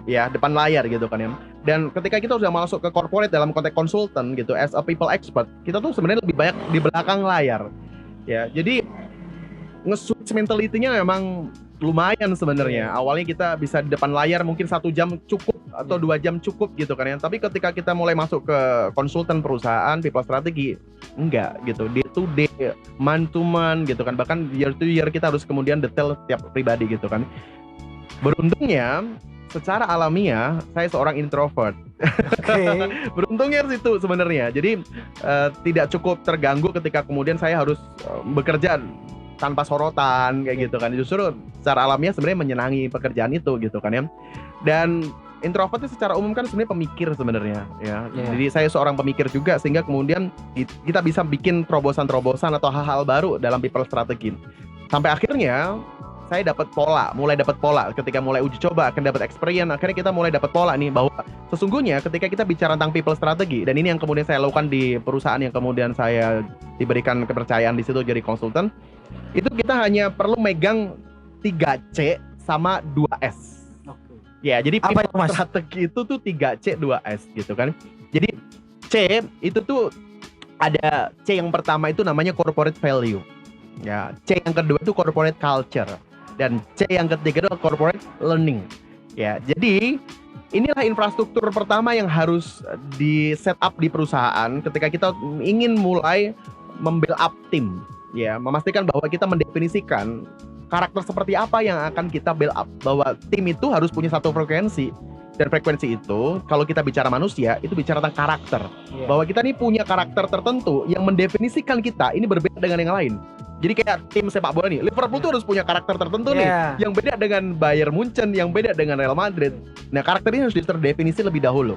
Ya depan layar gitu kan ya. Dan ketika kita sudah masuk ke corporate dalam konteks konsultan gitu, as a people expert, kita tuh sebenarnya lebih banyak di belakang layar. Ya, jadi nge-switch mentality-nya memang lumayan sebenarnya. Awalnya kita bisa di depan layar mungkin 1 jam cukup atau 2 jam cukup gitu kan ya. Tapi ketika kita mulai masuk ke konsultan perusahaan, people strategi, enggak gitu. Day to day, month to month gitu kan. Bahkan year to year kita harus kemudian detail setiap pribadi gitu kan. Beruntungnya secara alamiah saya seorang introvert. Beruntungnya situ sebenarnya. Jadi tidak cukup terganggu ketika kemudian saya harus bekerja tanpa sorotan kayak gitu kan. Justru secara alamiah sebenarnya menyenangi pekerjaan itu gitu kan ya. Dan introvert itu secara umum kan sebenarnya pemikir sebenarnya ya. Jadi saya seorang pemikir juga, sehingga kemudian kita bisa bikin terobosan-terobosan atau hal-hal baru dalam people strategy. Sampai akhirnya saya mulai dapat pola ketika mulai uji coba, akan dapat experience. Akhirnya kita mulai dapat pola nih bahwa sesungguhnya ketika kita bicara tentang people strategy, dan ini yang kemudian saya lakukan di perusahaan yang kemudian saya diberikan kepercayaan di situ jadi konsultan, itu kita hanya perlu megang 3C sama 2S. Ya, jadi people strategi itu tuh 3C 2S gitu kan. Jadi C itu tuh ada C yang pertama itu namanya corporate value. Ya, C yang kedua itu corporate culture. Dan C yang ketiga itu corporate learning. Ya, jadi inilah infrastruktur pertama yang harus di set up di perusahaan ketika kita ingin mulai membuild up tim. Ya, memastikan bahwa kita mendefinisikan karakter seperti apa yang akan kita build up. Bahwa tim itu harus punya satu frekuensi. Dan frekuensi itu, kalau kita bicara manusia, itu bicara tentang karakter. Bahwa kita ini punya karakter tertentu yang mendefinisikan kita ini berbeda dengan yang lain. Jadi kayak tim sepak bola nih, Liverpool tuh harus punya karakter tertentu nih, yang beda dengan Bayern Munchen, yang beda dengan Real Madrid. Nah, karakter ini harus terdefinisi lebih dahulu.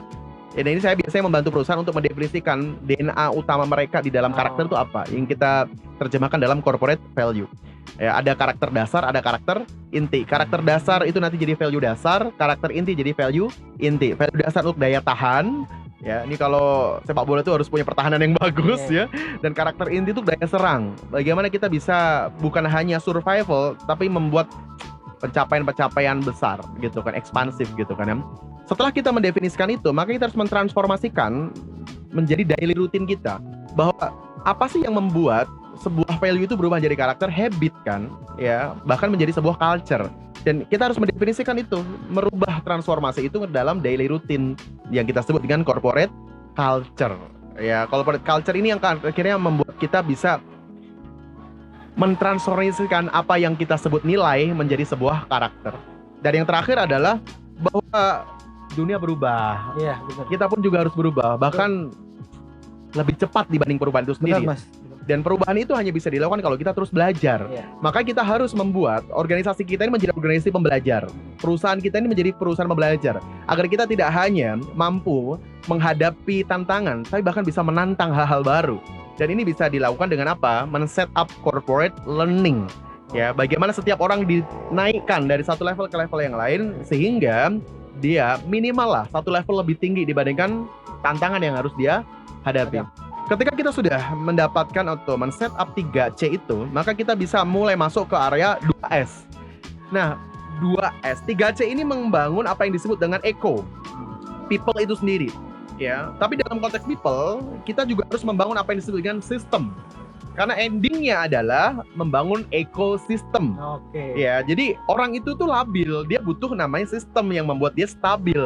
Dan ini saya biasanya membantu perusahaan untuk mendefinisikan DNA utama mereka di dalam karakter itu apa, yang kita terjemahkan dalam corporate value. Ya, ada karakter dasar, ada karakter inti. Karakter dasar itu nanti jadi value dasar, karakter inti jadi value inti. Value dasar untuk daya tahan. Ya, ini kalau sepak bola itu harus punya pertahanan yang bagus ya. Dan karakter inti itu daya serang. Bagaimana kita bisa bukan hanya survival, tapi membuat pencapaian-pencapaian besar gitu kan, ekspansif gitu kan ya. Setelah kita mendefinisikan itu, maka kita harus mentransformasikan menjadi daily routine kita. Bahwa apa sih yang membuat sebuah value itu berubah jadi karakter, habit kan, ya, bahkan menjadi sebuah culture. Dan kita harus mendefinisikan itu, merubah transformasi itu ke dalam daily routine yang kita sebut dengan corporate culture. Ya, corporate culture ini yang akhirnya membuat kita bisa mentransformasikan apa yang kita sebut nilai menjadi sebuah karakter. Dan yang terakhir adalah bahwa dunia berubah. Iya, benar. Kita pun juga harus berubah, bahkan lebih cepat dibanding perubahan itu sendiri. Benar, Mas. Dan perubahan itu hanya bisa dilakukan kalau kita terus belajar. Maka kita harus membuat organisasi kita ini menjadi organisasi pembelajar. Perusahaan kita ini menjadi perusahaan pembelajar. Agar kita tidak hanya mampu menghadapi tantangan, tapi bahkan bisa menantang hal-hal baru. Dan ini bisa dilakukan dengan apa? Men-set up corporate learning. Ya, bagaimana setiap orang dinaikkan dari satu level ke level yang lain, sehingga dia minimal lah satu level lebih tinggi dibandingkan tantangan yang harus dia hadapi. Ketika kita sudah mendapatkan atau men-set up 3C itu, maka kita bisa mulai masuk ke area 2S. Nah, 2S, 3C ini membangun apa yang disebut dengan eco. People itu sendiri. Ya, tapi dalam konteks people, kita juga harus membangun apa yang disebut dengan sistem. Karena endingnya adalah membangun ekosistem. Ya, jadi orang itu tuh labil, dia butuh namanya sistem yang membuat dia stabil.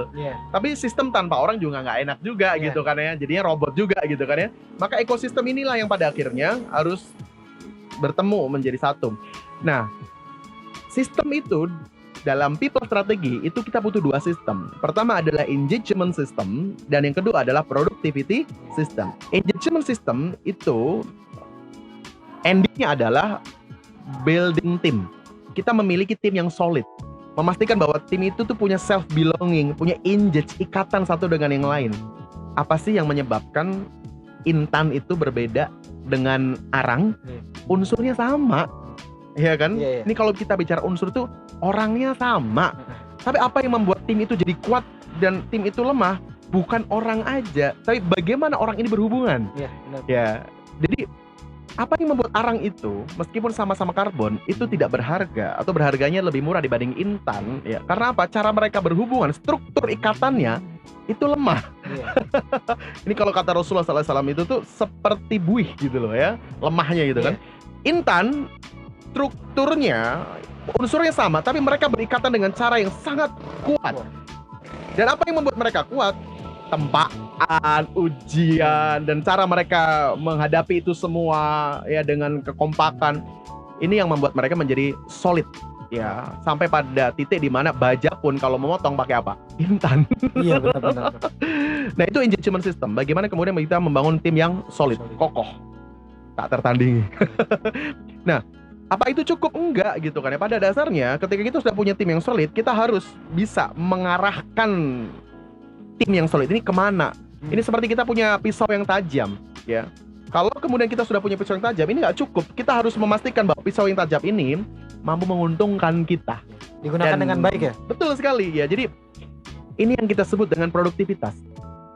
Tapi sistem tanpa orang juga nggak enak juga gitu kan ya, jadinya robot juga gitu kan ya. Maka ekosistem inilah yang pada akhirnya harus bertemu menjadi satu. Nah, sistem itu dalam people strategi itu kita butuh 2 sistem. Pertama adalah engagement system, dan yang kedua adalah productivity system. Engagement system itu endingnya adalah building team. Kita memiliki tim yang solid, memastikan bahwa tim itu tuh punya self belonging, punya engage, ikatan satu dengan yang lain. Apa sih yang menyebabkan Intan itu berbeda dengan Arang? Unsurnya sama, ya kan? Ini kalau kita bicara unsur itu orangnya sama, tapi apa yang membuat tim itu jadi kuat dan tim itu lemah? Bukan orang aja, tapi bagaimana orang ini berhubungan. Ya, jadi apa yang membuat arang itu meskipun sama-sama karbon itu tidak berharga atau berharganya lebih murah dibanding intan ya? Karena apa? Cara mereka berhubungan, struktur ikatannya itu lemah. Iya. Ini kalau kata Rasulullah SAW itu tuh seperti buih gitu loh ya, lemahnya gitu kan. Intan strukturnya, unsurnya sama, tapi mereka berikatan dengan cara yang sangat kuat. Dan apa yang membuat mereka kuat? Tempaan, ujian, dan cara mereka menghadapi itu semua ya dengan kekompakan. Ini yang membuat mereka menjadi solid ya, sampai pada titik di mana baja pun kalau memotong pakai apa? Intan. Iya, benar-benar. Nah, itu engagement system. Bagaimana kemudian kita membangun tim yang solid, kokoh, tak tertandingi. Nah, apa itu cukup? Enggak gitu kan ya. Pada dasarnya ketika kita sudah punya tim yang solid, kita harus bisa mengarahkan tim yang solid ini kemana. Ini seperti kita punya pisau yang tajam ya. Kalau kemudian kita sudah punya pisau yang tajam, ini nggak cukup. Kita harus memastikan bahwa pisau yang tajam ini mampu menguntungkan kita. Digunakan dengan baik ya. Betul sekali ya. Jadi ini yang kita sebut dengan produktivitas.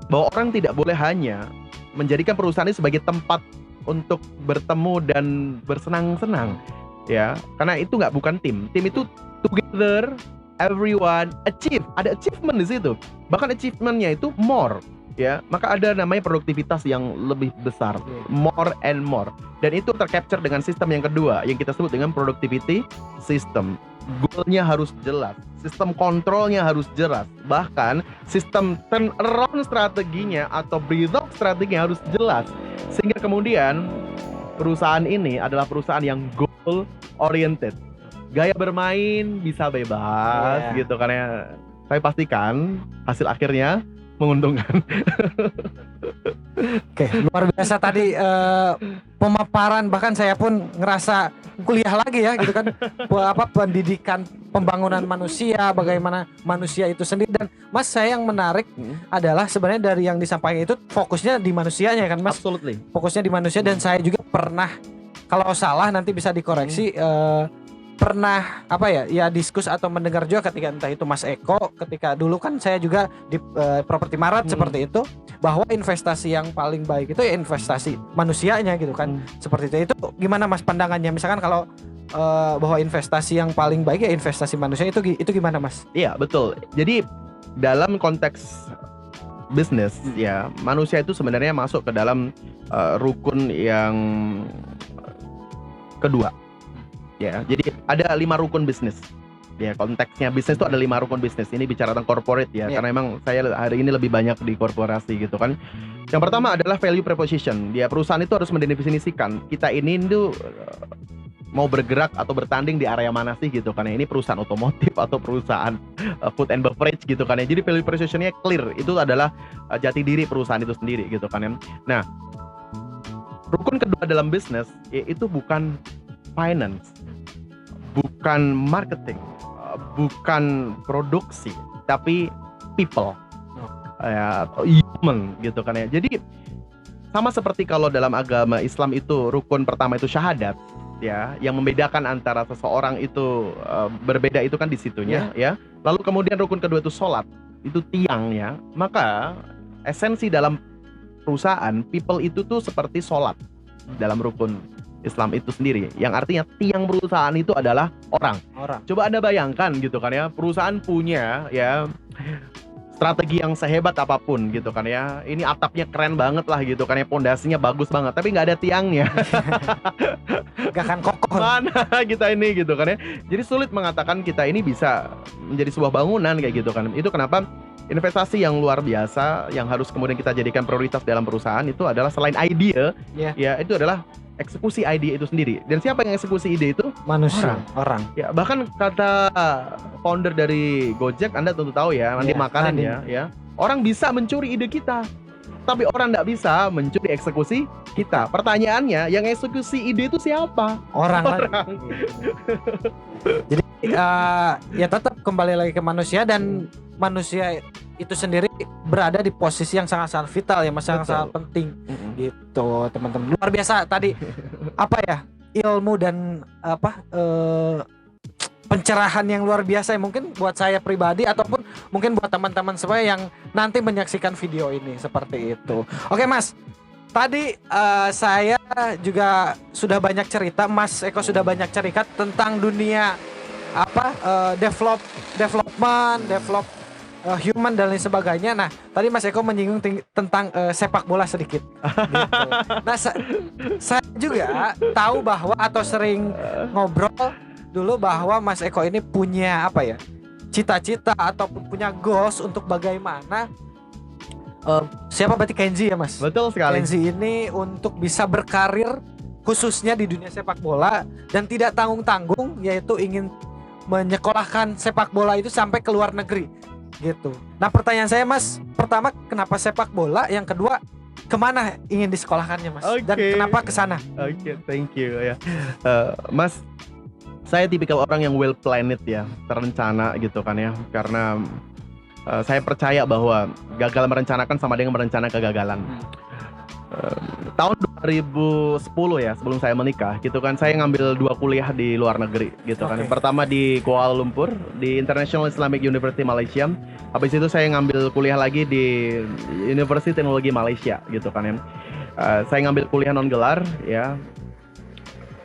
Bahwa orang tidak boleh hanya menjadikan perusahaan ini sebagai tempat untuk bertemu dan bersenang-senang ya. Karena itu bukan tim. Tim itu together, everyone achieve. Ada achievement di situ. Bahkan achievementnya itu more ya. Maka ada namanya produktivitas yang lebih besar, more and more. Dan itu tercapture dengan sistem yang kedua yang kita sebut dengan productivity system. Goalnya harus jelas, sistem kontrolnya harus jelas, bahkan sistem turnaround strateginya atau breathe out strateginya harus jelas. Sehingga kemudian perusahaan ini adalah perusahaan yang goal oriented. Gaya bermain bisa bebas gitu, karena saya pastikan hasil akhirnya menguntungkan. Oke, luar biasa tadi pemaparan, bahkan saya pun ngerasa kuliah lagi ya gitu kan. Pendidikan pembangunan manusia, bagaimana manusia itu sendiri. Dan Mas, saya yang menarik adalah sebenarnya dari yang disampaikan itu fokusnya di manusianya kan Mas. Absolutely. Fokusnya di manusia. Dan saya juga pernah, kalau salah nanti bisa dikoreksi, pernah diskus atau mendengar juga ketika entah itu Mas Eko, ketika dulu kan saya juga di Properti Maret seperti itu, bahwa investasi yang paling baik itu ya investasi manusianya gitu kan. Seperti itu gimana Mas pandangannya? Misalkan kalau bahwa investasi yang paling baik ya investasi manusia, itu gimana Mas? Iya, betul. Jadi dalam konteks bisnis ya, manusia itu sebenarnya masuk ke dalam rukun yang kedua. Ya, jadi ada 5 rukun bisnis. Ya, konteksnya bisnis itu ada 5 rukun bisnis. Ini bicara tentang corporate ya, karena memang saya hari ini lebih banyak di korporasi gitu kan. Yang pertama adalah value proposition. Ya, perusahaan itu harus mendefinisikan kita ini tuh mau bergerak atau bertanding di area mana sih gitu kan. Ini perusahaan otomotif atau perusahaan food and beverage gitu kan ya. Jadi value propositionnya clear. Itu adalah jati diri perusahaan itu sendiri gitu kan ya. Nah, rukun kedua dalam bisnis itu bukan finance, bukan marketing, bukan produksi, tapi people, atau human gitu kan ya. Jadi sama seperti kalau dalam agama Islam itu rukun pertama itu syahadat ya, yang membedakan antara seseorang itu berbeda itu kan di situnya ya. Lalu kemudian rukun kedua itu sholat, itu tiang ya. Maka esensi dalam perusahaan people itu tuh seperti sholat dalam rukun Islam itu sendiri, yang artinya tiang perusahaan itu adalah orang. Coba Anda bayangkan gitu kan ya, perusahaan punya ya strategi yang sehebat apapun gitu kan ya, ini atapnya keren banget lah gitu kan ya, pondasinya bagus banget, tapi nggak ada tiangnya. Gak akan kokoh. Mana kita ini gitu kan ya. Jadi sulit mengatakan kita ini bisa menjadi sebuah bangunan kayak gitu kan. Itu kenapa investasi yang luar biasa yang harus kemudian kita jadikan prioritas dalam perusahaan itu adalah selain ide, ya itu adalah eksekusi ide itu sendiri. Dan siapa yang eksekusi ide itu? Manusia, orang. Ya, bahkan kata founder dari Gojek, Anda tentu tahu ya, Nadiem Makarim ya. Orang bisa mencuri ide kita, tapi orang nggak bisa mencuri eksekusi kita. Pertanyaannya, yang eksekusi ide itu siapa? Orang. Jadi ya tetap kembali lagi ke manusia, dan manusia itu sendiri berada di posisi yang sangat-sangat vital ya Mas, sangat-sangat penting gitu teman-teman. Luar biasa tadi ilmu dan pencerahan yang luar biasa ya, mungkin buat saya pribadi ataupun mungkin buat teman-teman semua yang nanti menyaksikan video ini seperti itu. Oke Mas, tadi saya juga sudah banyak cerita, Mas Eko sudah banyak cerita tentang dunia develop human dan lain sebagainya. Nah, tadi Mas Eko menyinggung tentang sepak bola sedikit. Gitu. Nah, saya juga tahu bahwa atau sering ngobrol dulu bahwa Mas Eko ini punya cita-cita ataupun punya goals untuk bagaimana siapa berarti Kenzi ya Mas? Betul sekali. Kenzi ini untuk bisa berkarir khususnya di dunia sepak bola dan tidak tanggung-tanggung, yaitu ingin menyekolahkan sepak bola itu sampai ke luar negeri gitu. Nah, pertanyaan saya Mas, pertama kenapa sepak bola? Yang kedua, kemana ingin disekolahkannya Mas? Dan kenapa ke sana? Oke, thank you ya. Mas, saya tipikal orang yang well planned ya, terencana gitu kan ya. Karena saya percaya bahwa gagal merencanakan sama dengan merencana kegagalan. Tahun 2010 ya, sebelum saya menikah gitu kan, saya ngambil 2 kuliah di luar negeri gitu kan. Pertama di Kuala Lumpur, di International Islamic University Malaysia. Habis itu saya ngambil kuliah lagi di University Teknologi Malaysia gitu kan ya. Saya ngambil kuliah non gelar ya.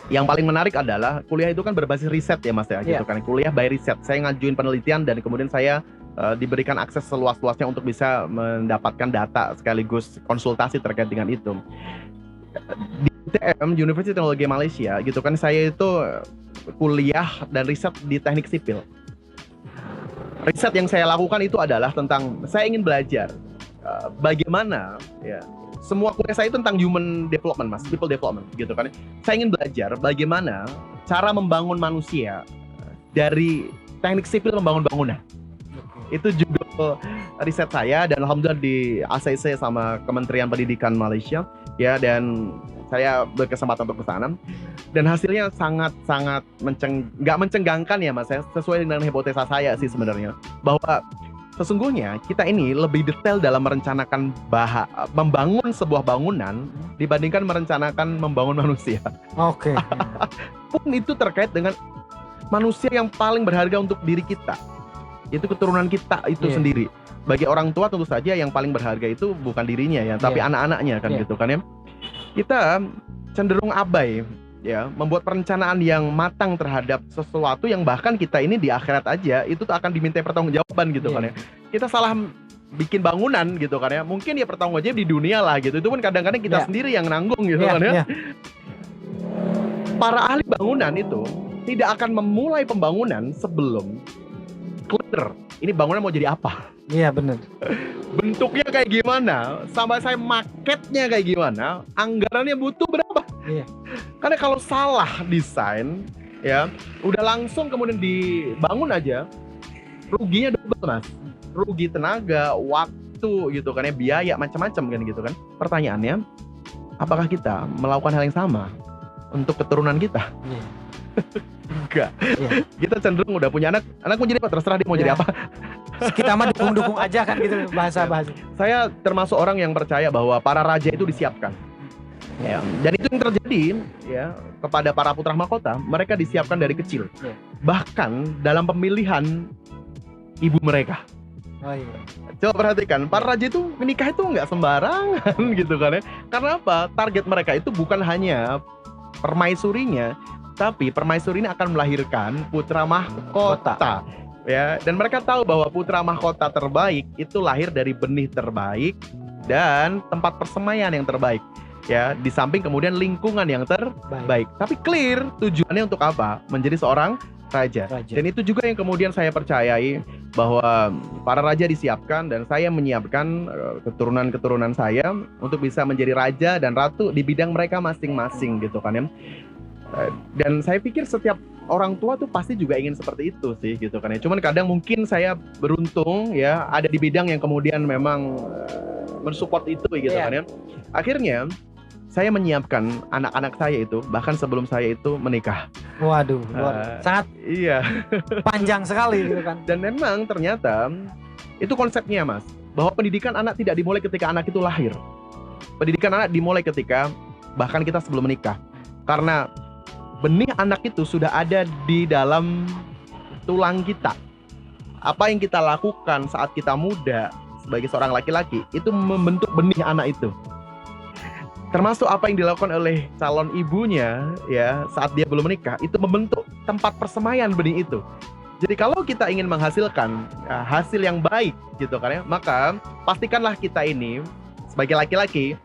Yang paling menarik adalah kuliah itu kan berbasis riset ya Mas ya, gitu kan. Kuliah by riset. Saya ngajuin penelitian dan kemudian saya diberikan akses seluas-luasnya untuk bisa mendapatkan data sekaligus konsultasi terkait dengan itu. Di UTM, University Teknologi Malaysia gitu kan, saya itu kuliah dan riset di teknik sipil. Riset yang saya lakukan itu adalah tentang, saya ingin belajar bagaimana ya, semua kuliah saya itu tentang human development Mas, people development gitu kan. Saya ingin belajar bagaimana cara membangun manusia dari teknik sipil membangun bangunan. Itu judul riset saya dan alhamdulillah di ACC sama Kementerian Pendidikan Malaysia ya, dan saya berkesempatan untuk ke sana dan hasilnya sangat nggak mencenggangkan ya Mas, sesuai dengan hipotesa saya sih sebenarnya, bahwa sesungguhnya kita ini lebih detail dalam merencanakan membangun sebuah bangunan dibandingkan merencanakan membangun manusia. Oke. Pun itu terkait dengan manusia yang paling berharga untuk diri kita. Itu keturunan kita itu sendiri. Bagi orang tua tentu saja yang paling berharga itu bukan dirinya ya, tapi anak-anaknya kan gitu kan ya. Kita cenderung abai ya, membuat perencanaan yang matang terhadap sesuatu yang bahkan kita ini di akhirat aja itu akan diminta pertanggungjawaban gitu kan ya. Kita salah bikin bangunan gitu kan ya, mungkin ya pertanggungjawabannya di dunia lah gitu. Itu pun kadang-kadang kita sendiri yang nanggung gitu kan ya. Para ahli bangunan itu tidak akan memulai pembangunan sebelum clear ini bangunan mau jadi apa. Iya benar. Bentuknya kayak gimana, sampai saya marketnya kayak gimana, anggarannya butuh berapa. Iya. Karena kalau salah desain ya, udah langsung kemudian dibangun aja, ruginya double Mas. Rugi tenaga, waktu gitu kan ya, biaya macam-macam kan gitu kan. Pertanyaannya, apakah kita melakukan hal yang sama untuk keturunan kita? Enggak. Kita cenderung udah punya anak mau jadi apa, terserah dia mau jadi apa. Kita mah dukung-dukung aja kan gitu bahasa. Saya termasuk orang yang percaya bahwa para raja itu disiapkan. Ya, dan itu yang terjadi ya kepada para putra mahkota, mereka disiapkan dari kecil. Bahkan dalam pemilihan ibu mereka. Coba perhatikan, para raja itu menikah itu nggak sembarangan gitu kan ya. Karena apa? Target mereka itu bukan hanya permaisurinya, tapi permaisuri ini akan melahirkan putra mahkota. Ya, dan mereka tahu bahwa putra mahkota terbaik itu lahir dari benih terbaik dan tempat persemaian yang terbaik. Ya, di samping kemudian lingkungan yang terbaik. Tapi clear tujuannya untuk apa? Menjadi seorang raja. Dan itu juga yang kemudian saya percayai, bahwa para raja disiapkan dan saya menyiapkan keturunan-keturunan saya untuk bisa menjadi raja dan ratu di bidang mereka masing-masing gitu kan ya. Dan saya pikir setiap orang tua tuh pasti juga ingin seperti itu sih gitu kan ya. Cuman kadang mungkin saya beruntung ya ada di bidang yang kemudian memang mensupport itu gitu kan ya. Akhirnya saya menyiapkan anak-anak saya itu bahkan sebelum saya itu menikah. Waduh, sangat panjang sekali gitu kan. Dan memang ternyata itu konsepnya Mas, bahwa pendidikan anak tidak dimulai ketika anak itu lahir. Pendidikan anak dimulai ketika bahkan kita sebelum menikah. Karena benih anak itu sudah ada di dalam tulang kita. Apa yang kita lakukan saat kita muda sebagai seorang laki-laki itu membentuk benih anak itu. termasuk apa yang dilakukan oleh calon ibunya ya saat dia belum menikah, itu membentuk tempat persemaian benih itu. Jadi kalau kita ingin menghasilkan hasil yang baik gitu kan ya, maka pastikanlah kita ini sebagai laki-laki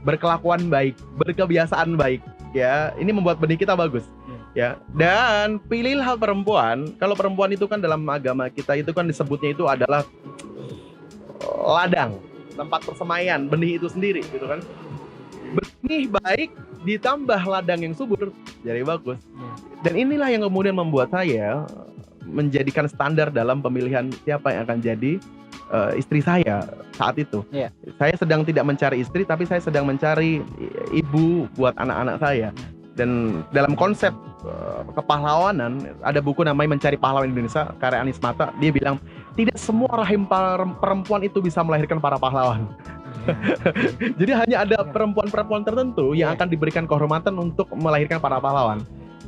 berkelakuan baik, berkebiasaan baik ya. Ini membuat benih kita bagus ya. Dan pilihlah perempuan. Kalau perempuan itu kan dalam agama kita itu kan disebutnya itu adalah ladang, tempat persemaian benih itu sendiri gitu kan. Benih baik ditambah ladang yang subur jadi bagus. Dan inilah yang kemudian membuat saya menjadikan standar dalam pemilihan siapa yang akan jadi istri saya saat itu. Saya sedang tidak mencari istri, tapi saya sedang mencari ibu buat anak-anak saya. Dan dalam konsep kepahlawanan, ada buku namanya Mencari Pahlawan Indonesia karya Anies Mata. Dia bilang tidak semua rahim perempuan itu bisa melahirkan para pahlawan. Jadi hanya ada perempuan-perempuan tertentu yang akan diberikan kehormatan untuk melahirkan para pahlawan.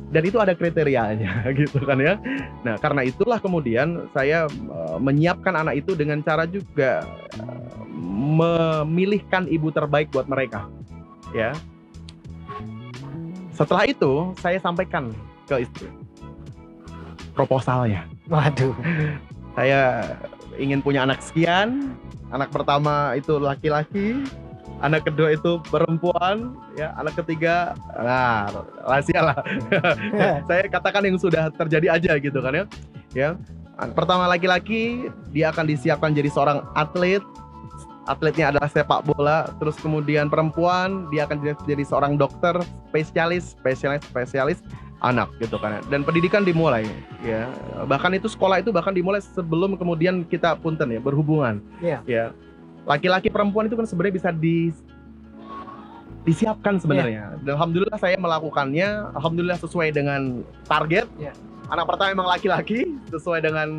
Dan itu ada kriterianya gitu kan ya. Nah karena itulah kemudian saya menyiapkan anak itu dengan cara juga memilihkan ibu terbaik buat mereka ya. Setelah itu saya sampaikan ke istri proposalnya. Waduh. Saya ingin punya anak sekian. Anak pertama itu laki-laki, anak kedua itu perempuan, ya, anak ketiga, nah, rahasia lah. Saya katakan yang sudah terjadi aja gitu kan ya. Ya, pertama laki-laki, dia akan disiapkan jadi seorang atlet. Atletnya adalah sepak bola. Terus kemudian perempuan, dia akan jadi seorang dokter, spesialis anak gitu kan ya. Dan pendidikan dimulai ya. Bahkan itu sekolah itu bahkan dimulai sebelum kemudian kita punten ya berhubungan. Ya. Laki-laki perempuan itu kan sebenarnya bisa disiapkan sebenarnya. Dan alhamdulillah saya melakukannya, alhamdulillah sesuai dengan target. Anak pertama memang laki-laki sesuai dengan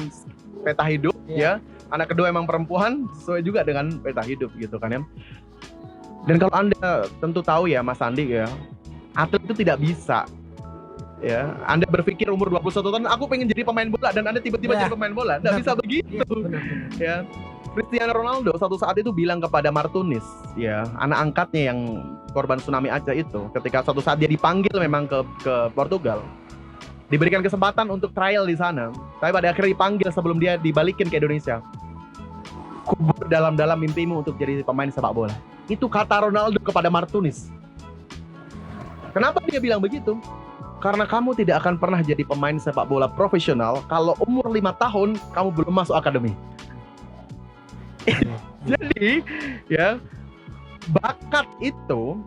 peta hidup ya. Anak kedua memang perempuan sesuai juga dengan peta hidup gitu kan ya. Dan kalau Anda tentu tahu ya Mas Andi ya, atlet itu tidak bisa ya, Anda berpikir umur 21 tahun aku pengen jadi pemain bola dan Anda tiba-tiba jadi pemain bola. Nggak bisa begitu. Ya. Cristiano Ronaldo suatu saat itu bilang kepada Martinez, ya, anak angkatnya yang korban tsunami Aceh itu, ketika suatu saat dia dipanggil memang ke Portugal, diberikan kesempatan untuk trial di sana, tapi pada akhirnya dipanggil sebelum dia dibalikin ke Indonesia. Kubur dalam-dalam mimpimu untuk jadi pemain sepak bola. Itu kata Ronaldo kepada Martinez. Kenapa dia bilang begitu? Karena kamu tidak akan pernah jadi pemain sepak bola profesional kalau umur 5 tahun kamu belum masuk akademi. Jadi ya, bakat itu,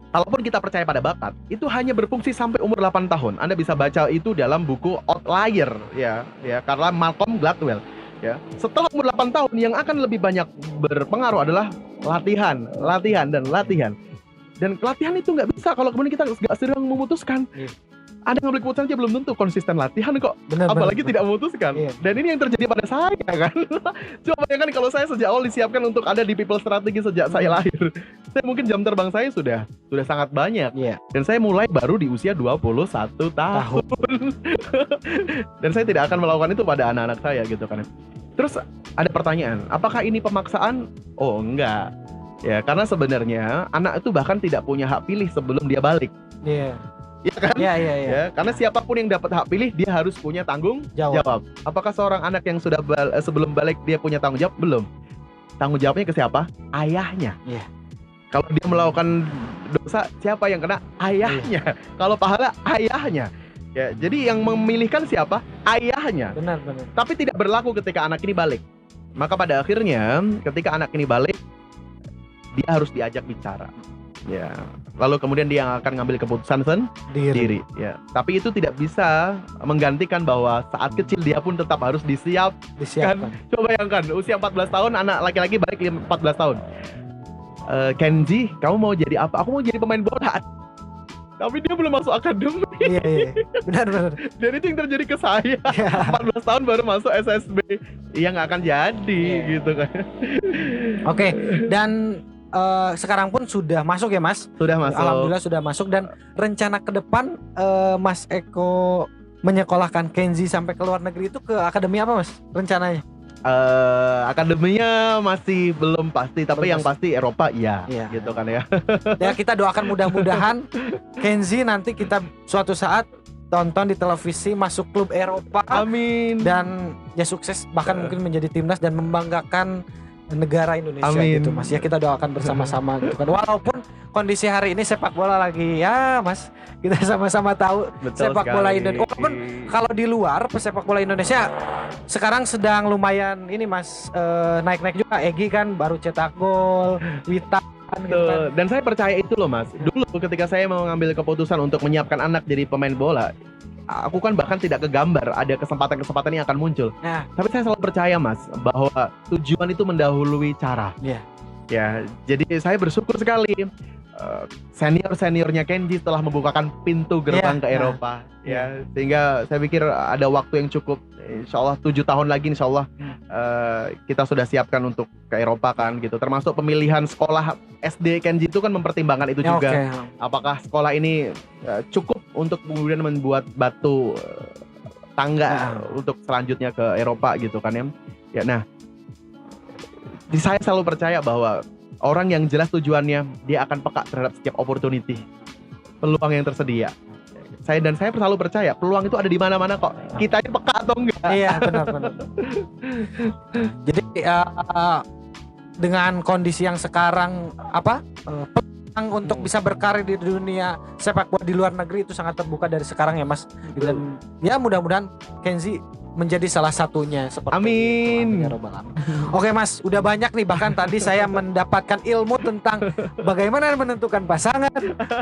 kalaupun kita percaya pada bakat, itu hanya berfungsi sampai umur 8 tahun. Anda bisa baca itu dalam buku Outlier ya karena Malcolm Gladwell ya. Setelah umur 8 tahun yang akan lebih banyak berpengaruh adalah latihan. Dan pelatihan itu nggak bisa kalau kemudian kita nggak sedang memutuskan. Ada ngambil keputusan aja belum tentu konsisten latihan kok. Apalagi tidak memutuskan. Dan ini yang terjadi pada saya kan. Coba bayangkan kalau saya sejak awal disiapkan untuk ada di People Strategi sejak saya lahir. Saya mungkin jam terbang saya sudah sangat banyak. Dan saya mulai baru di usia 21 tahun. Dan saya tidak akan melakukan itu pada anak-anak saya gitu kan. Terus ada pertanyaan, apakah ini pemaksaan? Oh enggak. Ya, karena sebenarnya anak itu bahkan tidak punya hak pilih sebelum dia balik. Iya kan? Ya, karena siapapun yang dapat hak pilih dia harus punya tanggung jawab. Apakah seorang anak yang sudah sebelum balik dia punya tanggung jawab? Belum. Tanggung jawabnya ke siapa? Ayahnya. Kalau dia melakukan dosa, siapa yang kena? Ayahnya. Kalau pahala, ayahnya. Ya, jadi yang memilihkan siapa? Ayahnya. Benar. Tapi tidak berlaku ketika anak ini balik. Maka pada akhirnya ketika anak ini balik, dia harus diajak bicara. Ya. Lalu kemudian dia yang akan ngambil keputusan sendiri. Ya. Tapi itu tidak bisa menggantikan bahwa saat kecil dia pun tetap harus disiapkan. Coba bayangkan usia 14 tahun anak laki-laki balik 14 tahun. Kenji, kamu mau jadi apa? Aku mau jadi pemain bola. Tapi dia belum masuk akademi. Iya. Benar. Dan itu yang terjadi ke saya. 14 tahun baru masuk SSB. Iya nggak akan jadi gitu kan. Oke. Dan sekarang pun sudah masuk ya Mas? Sudah masuk. Alhamdulillah sudah masuk. Dan rencana ke depan Mas Eko menyekolahkan Kenzi sampai ke luar negeri itu ke akademi apa Mas rencananya? Akademinya masih belum pasti, tapi Belum yang pasti Eropa iya, Iya. gitu kan ya. Ya kita doakan mudah-mudahan Kenzi nanti kita suatu saat tonton di televisi masuk klub Eropa Amin. dan ya sukses bahkan mungkin menjadi timnas dan membanggakan negara Indonesia Amin. gitu Mas. Ya kita doakan bersama-sama gitu kan. Walaupun kondisi hari ini sepak bola lagi ya Mas, kita sama-sama tahu Betul sepak bola sekali. Indonesia. Walaupun kalau di luar pesepak bola Indonesia sekarang sedang lumayan ini Mas, naik-naik juga. Egy kan baru cetak gol, Witan gitu kan. Betul. Dan saya percaya itu loh Mas. Dulu ketika saya mau ngambil keputusan untuk menyiapkan anak jadi pemain bola, aku kan bahkan tidak kegambar ada kesempatan-kesempatan yang akan muncul. Nah, Tapi saya selalu percaya Mas bahwa tujuan itu mendahului cara. Iya. Ya, jadi saya bersyukur sekali senior-seniornya Kenji telah membukakan pintu gerbang Iya, ke nah. Eropa. Ya, sehingga saya pikir ada waktu yang cukup. Insya Allah 7 tahun lagi Insya Allah kita sudah siapkan untuk ke Eropa kan gitu. Termasuk pemilihan sekolah SD Kenji itu kan mempertimbangkan itu ya, juga. oke. Apakah sekolah ini cukup untuk kemudian membuat batu tangga untuk selanjutnya ke Eropa gitu kan ya. Ya, nah, saya selalu percaya bahwa orang yang jelas tujuannya dia akan peka terhadap setiap opportunity, peluang yang tersedia. Saya selalu percaya peluang itu ada di mana-mana kok. Kita ini peka atau enggak? Iya benar-benar. Jadi dengan kondisi yang sekarang peluang untuk bisa berkarir di dunia sepak bola di luar negeri itu sangat terbuka dari sekarang ya Mas. Dan ya mudah-mudahan Kenzi menjadi salah satunya seperti Amin. itu. Ya Rabbal Alamin. Oke Mas, udah banyak nih, bahkan tadi saya mendapatkan ilmu tentang bagaimana menentukan pasangan,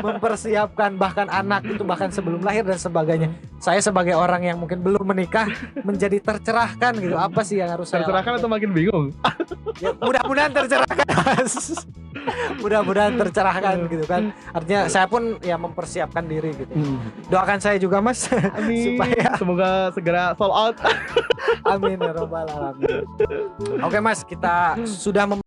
mempersiapkan bahkan anak itu bahkan sebelum lahir dan sebagainya. Saya sebagai orang yang mungkin belum menikah menjadi tercerahkan gitu. Apa sih yang harus saya Terserahkan lakukan? atau makin bingung? Ya, mudah-mudahan tercerahkan Mas. Mudah-mudahan tercerahkan gitu kan. Artinya saya pun ya mempersiapkan diri gitu. Doakan saya juga Mas. Amin. Supaya Semoga segera sold out. amin ya Rabbal Alamin. Oke Mas, kita sudah